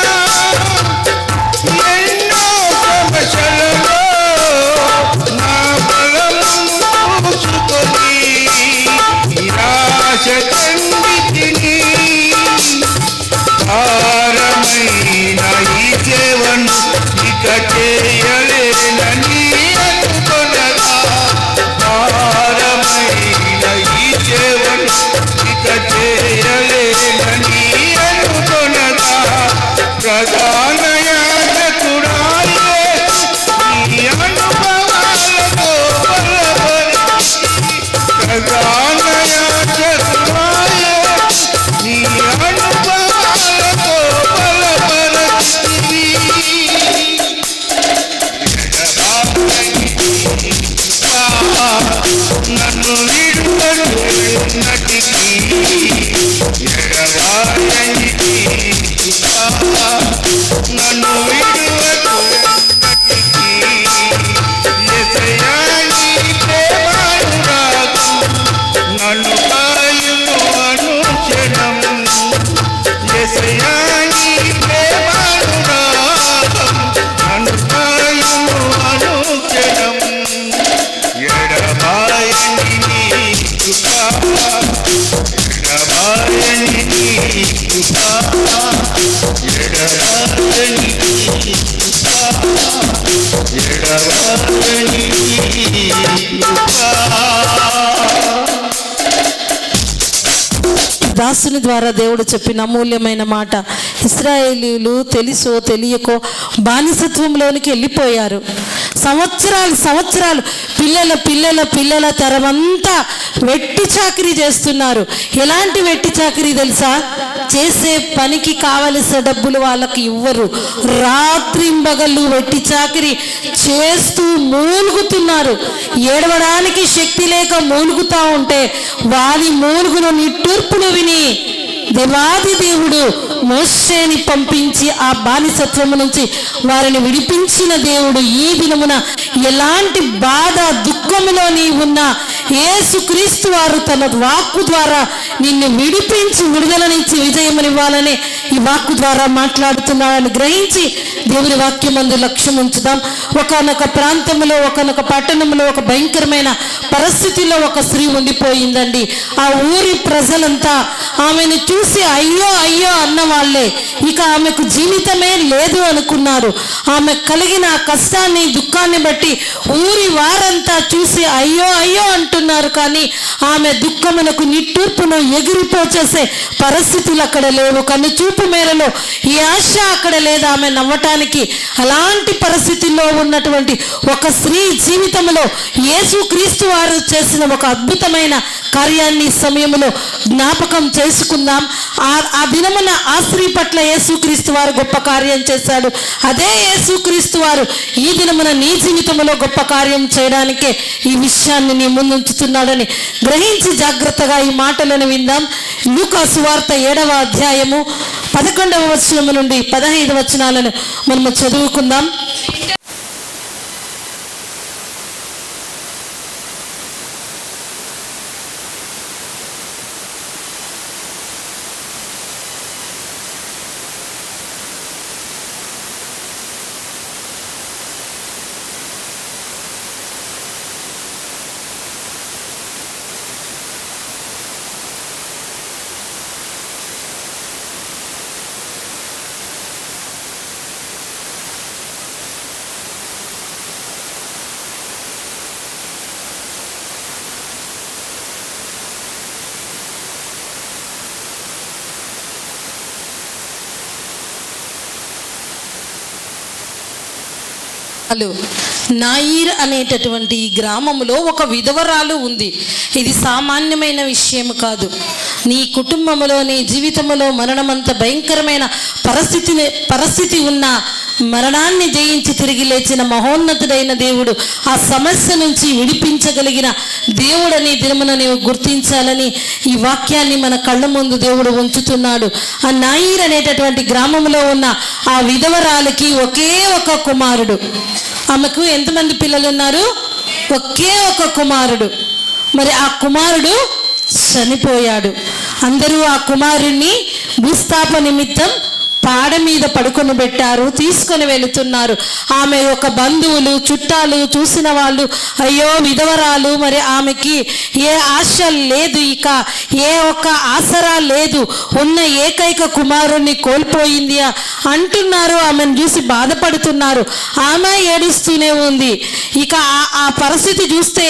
ఎన్నో సమస్యలలో నా బలమును చూసుకొని నిరాశ చెందితిని భారమైన ఈ సేవను ఇక చేయలేనని అనుకొనగా భారమైన ఈ సేవను ఇక చేయలేనని అనుకొనగా ప్రధాన యాజకుడాయే నీ అనుభవాలతో బలపరిచి ప్రధాన యాజకుడాయే నీ అనుభవాలతో బలపరిచితివి నన్ను విడువదు ఎన్నటికీ ఎడబాయని నీ కృప నన్ను విడువదు ఎన్నటికీ యేసయ్యా నీ ప్రేమానురాగం నన్ను కాయును అనుక్షణం యేసయ్యా నీ ప్రేమానురాగం నన్ను కాయును అనుక్షణం ఎడబాయని నీ కృప ఎడబాయని నీ కృప ఎడబాయని నీ కృప ఎడబాయని నీ కృప దాసుని ద్వారా దేవుడు చెప్పిన అమూల్యమైన మాట. ఇశ్రాయేలీయులు తెలుసో తెలియకో బానిసత్వంలోనికి వెళ్ళిపోయారు. సంవత్సరాలు పిల్లల తరమంతా వెట్టి చాకిరీ చేస్తున్నారు. ఎలాంటి వెట్టి చాకిరీ తెలుసా? చేసే పనికి కావలసిన డబ్బులు వాళ్ళకి ఇవ్వరు. రాత్రింబగళ్ళు వెట్టి చాకిరీ చేస్తూ మూలుగుతున్నారు. ఏడవడానికి శక్తి లేక మూలుగుతా ఉంటే వారి మూలుగును నిట్టూర్పులు విని దేవాది దేవుడు మోషేని పంపించి ఆ బానిసత్వము నుంచి వారిని విడిపించిన దేవుడు ఈ దినమున ఎలాంటి బాధ దుఃఖములో నీవున్నా యేసుక్రీస్తు వారు తన వాక్కు ద్వారా నిన్ను విడిపించి విడుదలనిచ్చి విజయమునివ్వాలని ఈ వాక్కు ద్వారా మాట్లాడుతున్నాడని గ్రహించి దేవుని వాక్యమందు లక్ష్యం ఉంచుదాం. ఒకనొక ప్రాంతంలో ఒకనొక పట్టణంలో ఒక భయంకరమైన పరిస్థితిలో ఒక స్త్రీ ఉండిపోయిందండి. ఆ ఊరి ప్రజలంతా ఆమెను చూసి అయ్యో అయ్యో అన్న వాళ్ళే. ఇక ఆమెకు జీవితమే లేదు అనుకున్నారు. ఆమె కలిగిన కష్టాన్ని దుఃఖాన్ని బట్టి ఊరి వారంతా ప్రజలంతా చూసి అయ్యో అయ్యో అంటున్నారు, కానీ ఆమె దుఃఖమునకు నిట్టూర్పును ఎగిరిపోచేసే పరిస్థితులు అక్కడ లేవు. కన్ను చూపు మేరలో ఈ ఆశ అక్కడ లేదు ఆమె నవ్వటానికి. అలాంటి పరిస్థితుల్లో ఉన్నటువంటి ఒక స్త్రీ జీవితంలో యేసుక్రీస్తు వారు చేసిన ఒక అద్భుతమైన కార్యాన్ని సమయంలో జ్ఞాపకం చేసుకుందాం. ఆ దినమున ఆ స్త్రీ పట్ల యేసుక్రీస్తు వారు గొప్ప కార్యం చేశాడు. అదే యేసుక్రీస్తు వారు ఈ దినమున నీ జీవితంలో గొప్ప కార్యం చేయడానికే ఈ విషయాన్ని నీ ముందుంచుతున్నాడని గ్రహించి జాగ్రత్తగా ఈ మాటలను విందాం. లూకా సువార్త 7వ అధ్యాయము 11వ వచనము నుండి 15 వచనాలను మనము చదువుకుందాం. నాయిర్ అనేటటువంటి ఈ గ్రామంలో ఒక విధవరాలు ఉంది. ఇది సామాన్యమైన విషయం కాదు. నీ కుటుంబంలో నీ జీవితంలో మరణమంత భయంకరమైన పరిస్థితి ఉన్న మరణాన్ని జయించి తిరిగి లేచిన మహోన్నతుడైన దేవుడు, ఆ సమస్య నుంచి విడిపించగలిగిన దేవుడని దినమున నీవు గుర్తించాలని ఈ వాక్యాన్ని మన కళ్ళ ముందు దేవుడు ఉంచుతున్నాడు. ఆ నాయిర్ అనేటటువంటి గ్రామంలో ఉన్న ఆ విధవరాలకి ఒకే ఒక కుమారుడు. ఆమెకు ఎంతమంది పిల్లలు ఉన్నారు? ఒకే ఒక కుమారుడు. మరి ఆ కుమారుడు చనిపోయాడు. అందరూ ఆ కుమారుణ్ణి భూస్థాప నిమిత్తం పాడ మీద పడుకొని పెట్టారు, తీసుకొని వెళుతున్నారు. ఆమె ఒక బంధువులు చుట్టాలు చూసిన వాళ్ళు అయ్యో విధవరాలు, మరి ఆమెకి ఏ ఆశ లేదు, ఇక ఏ ఒక్క ఆసరా లేదు, ఉన్న ఏకైక కుమారుణ్ణి కోల్పోయింది అంటున్నారు. ఆమెను చూసి బాధపడుతున్నారు. ఆమె ఏడుస్తూనే ఉంది. ఇక ఆ పరిస్థితి చూస్తే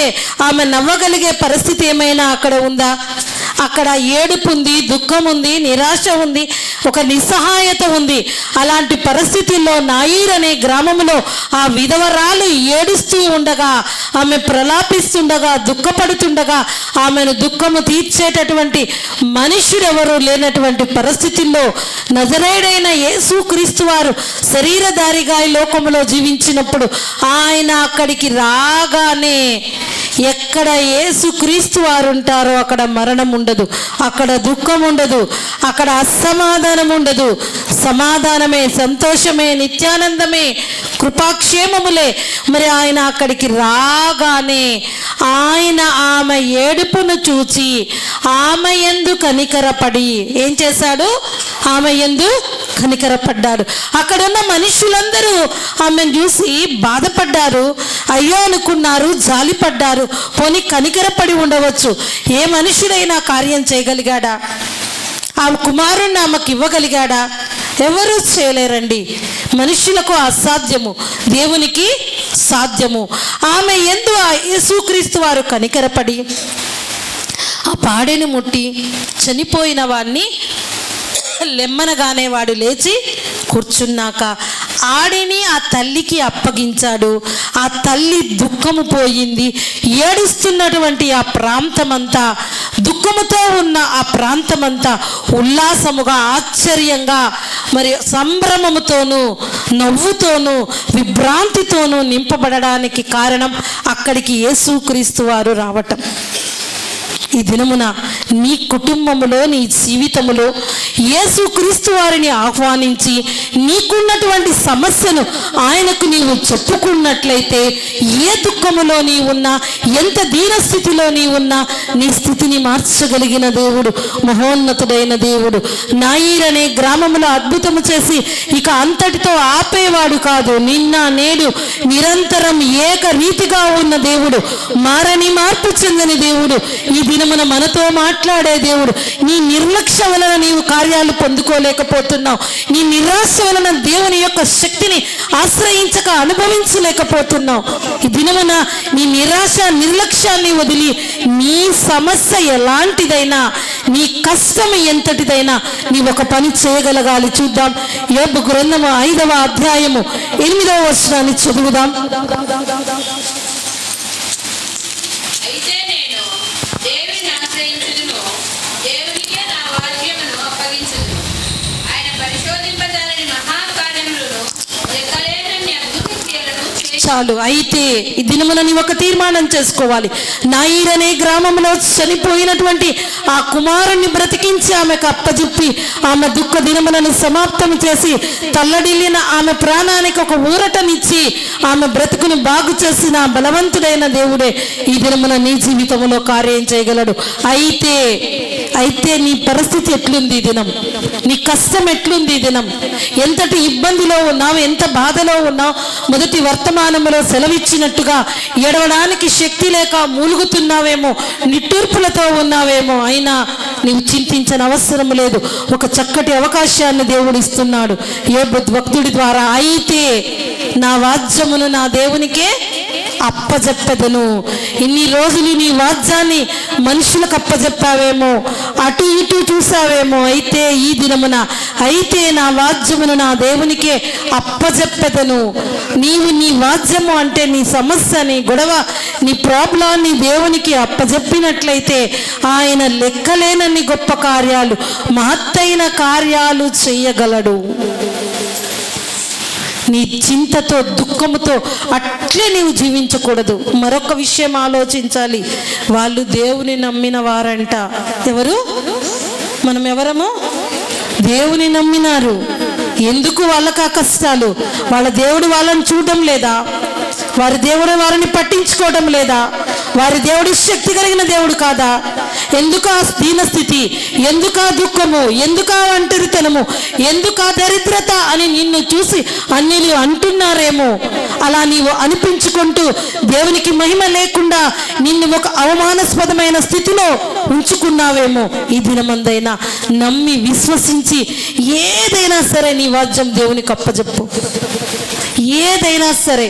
ఆమె నవ్వగలిగే పరిస్థితి ఏమైనా అక్కడ ఉందా? అక్కడ ఏడుపు ఉంది, దుఃఖం ఉంది, నిరాశ ఉంది, ఒక నిస్సహాయత ఉంది. అలాంటి పరిస్థితుల్లో నాయిర్ అనే గ్రామంలో ఆ విధవరాలు ఏడుస్తూ ఉండగా, ఆమె ప్రలాపిస్తుండగా, దుఃఖపడుతుండగా, ఆమెను దుఃఖము తీర్చేటటువంటి మనుష్యుడెవరు లేనటువంటి పరిస్థితుల్లో నజరేయుడైన యేసుక్రీస్తు వారు శరీరధారిగా ఈ లోకంలో జీవించినప్పుడు ఆయన అక్కడికి రాగానే ఎక్కడ యేసుక్రీస్తు వారు ఉంటారో అక్కడ మరణం ఉండదు, అక్కడ దుఃఖం ఉండదు, అక్కడ అసమాధానం ఉండదు. సమాధానమే, సంతోషమే, నిత్యానందమే, కృపాక్షేమములే. మరి ఆయన అక్కడికి రాగానే ఆయన ఆమె ఏడుపును చూచి ఆమె యందు కనికరపడి ఏం చేశాడు? ఆమె యందు కనికరపడ్డాడు. అక్కడున్న మనుషులందరూ ఆమెను చూసి బాధపడ్డారు, అయ్యో అనుకున్నారు, జాలిపడ్డారు. పోనీ కనికరపడి ఉండవచ్చు. ఏ మనుషుడైనా కార్యం చేయగలిగాడా? ఆ కుమారుణ్ణి ఆమెకు ఇవ్వగలిగాడా? ఎవరూ చేయలేరండి. మనుషులకు అసాధ్యము, దేవునికి సాధ్యము. ఆమె యందు ఆ యేసుక్రీస్తు వారు కనికరపడి ఆ పాడెను ముట్టి చనిపోయిన వాడిని లెమ్మనగానే వాడు లేచి కూర్చున్నాక ఆడిని ఆ తల్లికి అప్పగించాడు. ఆ తల్లి దుఃఖము పోయింది. ఏడుస్తున్నటువంటి ఆ ప్రాంతమంతా, దుఃఖముతో ఉన్న ఆ ప్రాంతమంతా ఉల్లాసముగా, ఆశ్చర్యంగా, మరి సంభ్రమముతోనూ, నవ్వుతోనూ, విభ్రాంతితోనూ నింపబడడానికి కారణం అక్కడికి యేసుక్రీస్తు వారు రావటం. ఈ దినమున నీ కుటుంబములో, నీ జీవితములో యేసుక్రీస్తు వారిని ఆహ్వానించి నీకున్నటువంటి సమస్యను ఆయనకు నీవు చెప్పుకున్నట్లయితే, ఏ దుఃఖములో నీ ఉన్నా, ఎంత దీనస్థితిలో నీ ఉన్నా, నీ స్థితిని మార్చగలిగిన దేవుడు, మహోన్నతుడైన దేవుడు. నాయిర్ అనే గ్రామములో అద్భుతము చేసి ఇక అంతటితో ఆపేవాడు కాదు. నిన్న నేడు నిరంతరం ఏక రీతిగా ఉన్న దేవుడు, మారని మార్పు చెందని దేవుడు. ఈ దినం దినమున మనతో మాట్లాడే దేవుడు. నీ నిర్లక్ష్యం వలన నీవు కార్యాలు పొందుకోలేకపోతున్నావు. నీ నిరాశ వలన దేవుని యొక్క శక్తిని ఆశ్రయించక అనుభవించలేకపోతున్నావు. ఈ దినమున నీ నిరాశ నిర్లక్ష్యాన్ని వదిలి నీ సమస్య ఎలాంటిదైనా, నీ కష్టం ఎంతటిదైనా నీవు ఒక పని చేయగలగాలి. చూద్దాం, యోబు గ్రంథము 5వ అధ్యాయము 8వ వచనాన్ని చదువుదాం. అయితే నేను దేవుని ఆశ్రయించుదును, దేవునికే నా వాక్యమును అప్పగించుదును. ఆయన పరిశోధింపజాలని మహాకార్యములను లెక్కలేనన్ని అద్భుత క్రియలను చేసి చాలు. అయితే ఈ దినమున నీవు ఒక తీర్మానం చేసుకోవాలి. నాయిర్ అనే గ్రామంలో చనిపోయినటువంటి ఆ కుమారుణ్ణి బ్రతికించి ఆమెకు అప్పజెప్పి ఆమె దుఃఖ దినములను సమాప్తం చేసి తల్లడిల్లిన ఆమె ప్రాణానికి ఒక ఊరటనిచ్చి ఆమె బ్రతుకుని బాగు చేసిన బలవంతుడైన దేవుడే ఈ దినమున నీ జీవితంలో కార్యం చేయగలడు. అయితే నీ పరిస్థితి ఎట్లుంది ఈ దినం? నీ కష్టం ఎట్లుంది ఈ దినం? ఎంతటి ఇబ్బందిలో ఉన్నావు, ఎంత బాధలో ఉన్నావు? మొదటి వర్తమానంలో సెలవిచ్చినట్టుగా ఏడవడానికి శక్తి లేక మూలుగుతున్నావేమో, నిట్టూర్పులతో ఉన్నావేమో. అయినా నీవు చింతించని అవసరం లేదు. ఒక చక్కటి అవకాశాన్ని దేవుడు ఇస్తున్నాడు యోబు భక్తుడి ద్వారా. అయితే నా వాద్యమును నా దేవునికే అప్పజెప్పెదను. ఇన్ని రోజులు నీ వాద్యాన్ని మనుషులకు అప్పజెప్పావేమో, అటు ఇటు చూసావేమో. అయితే ఈ దినమున అయితే నా వాద్యమును నా దేవునికే అప్పజెప్పెదను. నీవు నీ వాద్యము అంటే నీ సమస్య, నీ గొడవ, నీ ప్రాబ్లాన్ని దేవునికి అప్పజెప్పినట్లయితే ఆయన లెక్కలేనన్ని గొప్ప కార్యాలు, మహత్తైన కార్యాలు చేయగలడు. నీ చింతతో దుఃఖముతో అట్లే నీవు జీవించకూడదు. మరొక విషయం ఆలోచించాలి. వాళ్ళు దేవుని నమ్మిన వారంట. ఎవరు? మనం ఎవరము? దేవుని నమ్మినారు. ఎందుకు వాళ్ళకి ఆ కష్టాలు? వాళ్ళ దేవుడు వాళ్ళని చూడడం లేదా? వారి దేవుడు వారిని పట్టించుకోవడం లేదా? వారి దేవుడు శక్తి కలిగిన దేవుడు కాదా? ఎందుకు ఆ దీనస్థితి? ఎందుకు ఆ దుఃఖము? ఎందుకు ఆ ఒంటరితనము? ఎందుకు ఆ దరిద్రత అని నిన్ను చూసి అన్యులు అంటున్నారేమో. అలా నీవు అనిపించుకుంటూ దేవునికి మహిమ లేకుండా నిన్ను ఒక అవమానాస్పదమైన స్థితిలో ఉంచుకున్నావేమో. ఈ దినమందైనా నమ్మి విశ్వసించి ఏదైనా సరే నీ వాద్యం దేవునికి అప్పజెప్పు. ఏదైనా సరే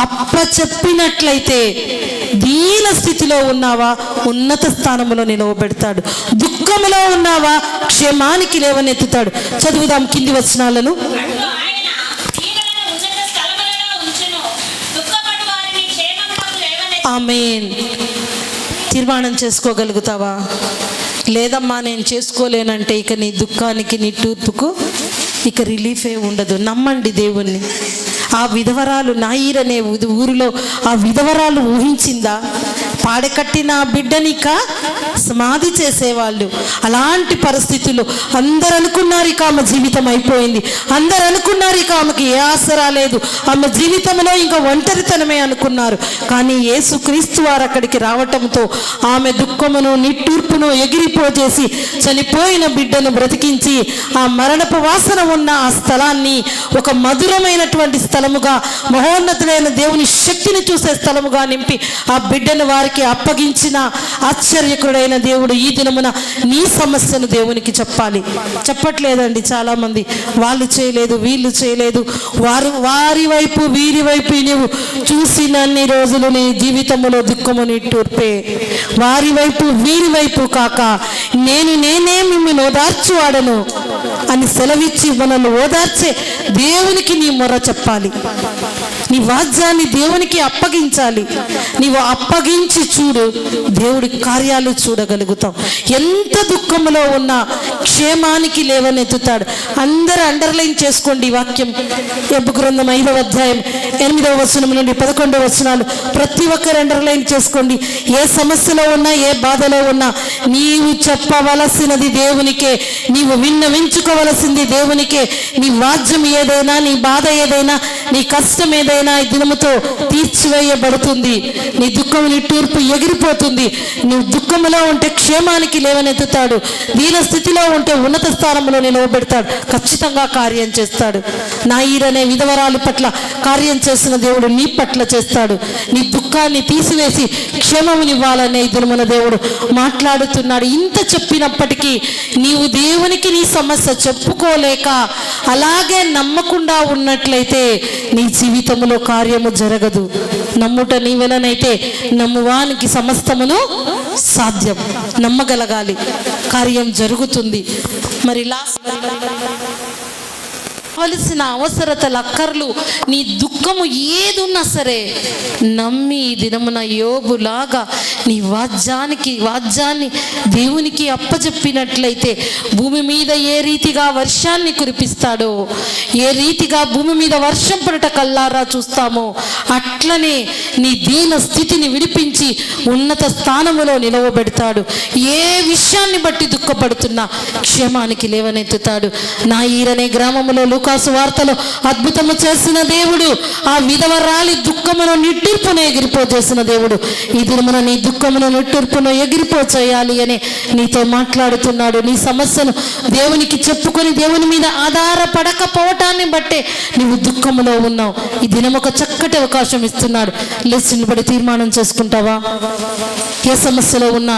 అప్పచెప్పినట్లయితే దీన స్థితిలో ఉన్నావా, ఉన్నత స్థానంలో నిలవబెడతాడు. దుఃఖములో ఉన్నావా, క్షేమానికి లేవనెత్తుతాడు. చదువుదాం కింది వచనాలను. అట్లు ఆయన దీనులను ఉన్నత స్థలములలో ఉంచును, దుఃఖపడు వారిని క్షేమమునకు లేవనెత్తును. ఆమేన్. తీర్మానం చేసుకోగలుగుతావా? లేదమ్మా నేను చేసుకోలేనంటే ఇక నీ దుఃఖానికి, నీ టూర్పుకు ఇక రిలీఫే ఉండదు. నమ్మండి దేవుణ్ణి. ఆ విధవరాలు నాయిర్ అనే ఊరిలో ఆ విధవరాలు ఊహించిందా? పాడకట్టిన ఆ బిడ్డనిక సమాధి చేసేవాళ్ళు. అలాంటి పరిస్థితుల్లో అందరు అనుకున్నారు ఇక ఆమె జీవితం అయిపోయింది. అందరు అనుకున్నారు ఇక ఆమెకి ఏ ఆసరా లేదు, ఆమె జీవితంలో ఇంకా ఒంటరితనమే అనుకున్నారు. కానీ యేసుక్రీస్తు వారు అక్కడికి రావటంతో ఆమె దుఃఖమును, నిట్టూర్పును ఎగిరిపోచేసి చనిపోయిన బిడ్డను బ్రతికించి ఆ మరణపు వాసన ఉన్న ఆ స్థలాన్ని ఒక మధురమైనటువంటి స్థలముగా, మహోన్నతుడైన దేవుని శక్తిని చూసే స్థలముగా నింపి ఆ బిడ్డను వారికి అప్పగించిన ఆశ్చర్యకుడైన దేవుడు ఈ దినమున నీ సమస్యను దేవునికి చెప్పాలి. చెప్పట్లేదండి చాలా మంది. వాళ్ళు చేయలేదు, వీళ్ళు చేయలేదు, వారి వైపు వీరి వైపు నీవు చూసినన్ని రోజులు నీ జీవితంలో దుఃఖము నిట్టూర్పే. వారి వైపు వీరి వైపు కాక నేనే మిమ్మల్ని ఓదార్చువాడను అని సెలవిచ్చి మనల్ని ఓదార్చే దేవునికి నీ మొర చెప్పాలి. నీ వాద్యాన్ని దేవునికి అప్పగించాలి. నీవు అప్పగించి చూడు, దేవుడి కార్యాలు చూడగలుగుతాం. ఎంత దుఃఖంలో ఉన్నా క్షేమానికి లేవనెత్తుతాడు. అందరూ అండర్లైన్ చేసుకోండి ఈ వాక్యం. యోబు గ్రంథం 5వ అధ్యాయం 8వ వచనం నుండి 11వ వచనాలు ప్రతి ఒక్కరు అండర్లైన్ చేసుకోండి. ఏ సమస్యలో ఉన్నా, ఏ బాధలో ఉన్నా నీవు చెప్పవలసినది దేవునికే, నీవు విన్నవించుకోవలసింది దేవునికే. నీ వాద్యం ఏదైనా, నీ బాధ ఏదైనా, నీ కష్టం ఏదైనా ఈ దినముతో తీర్చివేయబడుతుంది. నీ దుఃఖం, నీ నిట్టూర్పు ఎగిరిపోతుంది. నువ్వు దుఃఖంలో ఉంటే క్షేమానికి లేవనెత్తుతాడు. దీన స్థితిలో ఉంటే ఉన్నత స్థానంలో నిలవబెడతాడు. ఖచ్చితంగా కార్యం చేస్తాడు. నాయీరనే విధవరాలి పట్ల కార్యం చేసిన దేవుడు నీ పట్ల చేస్తాడు. నీ దుఃఖాన్ని తీసివేసి క్షేమమునివ్వాలనే ఇద్దరు మన దేవుడు మాట్లాడుతున్నాడు. ఇంత చెప్పినప్పటికీ నీవు దేవునికి నీ సమస్య చెప్పుకోలేక అలాగే నమ్మకుండా ఉన్నట్లయితే నీ జీవితంలో కార్యము జరగదు. నమ్ముట నీ వలనైతే నమ్మువానికి సమస్తమును సాధ్యం. నమ్మగలగాలి, కార్యం జరుగుతుంది. మరి కావలసిన అవసరతలు, అక్కర్లు, నీ దుఃఖము ఏదున్నా సరే నమ్మి ఈ దినమున యోబులాగా నీ వాద్యాన్ని దేవునికి అప్పచెప్పినట్లయితే భూమి మీద ఏ రీతిగా వర్షాన్ని కురిపిస్తాడో, ఏ రీతిగా భూమి మీద వర్షం పడట కల్లారా చూస్తామో అట్లనే నీ దీన స్థితిని విడిపించి ఉన్నత స్థానములో నిలవబెడతాడు. ఏ విషయాన్ని బట్టి దుఃఖపడుతున్నా క్షేమానికి లేవనెత్తుతాడు. నా ఈరనే గ్రామములో లూకాసు వార్తలో అద్భుతము చేసిన దేవుడు, ఆ విధవరాలి దుఃఖమును నిట్టూర్పును ఎగిరిపోచేసిన దేవుడు ఈ దినమున నీ దుఃఖమును నిట్టూర్పును ఎగిరిపో చేయాలి అని నీతో మాట్లాడుతున్నాడు. నీ సమస్యను దేవునికి చెప్పుకొని దేవుని మీద ఆధారపడకపోవటాన్ని బట్టే నీవు దుఃఖములో ఉన్నావు. ఈ దినం ఒక చక్కటి అవకాశం ఇస్తున్నాడు. లేచి నిలబడి తీర్మానం చేసుకుంటావా? ఏ సమస్యలో ఉన్నా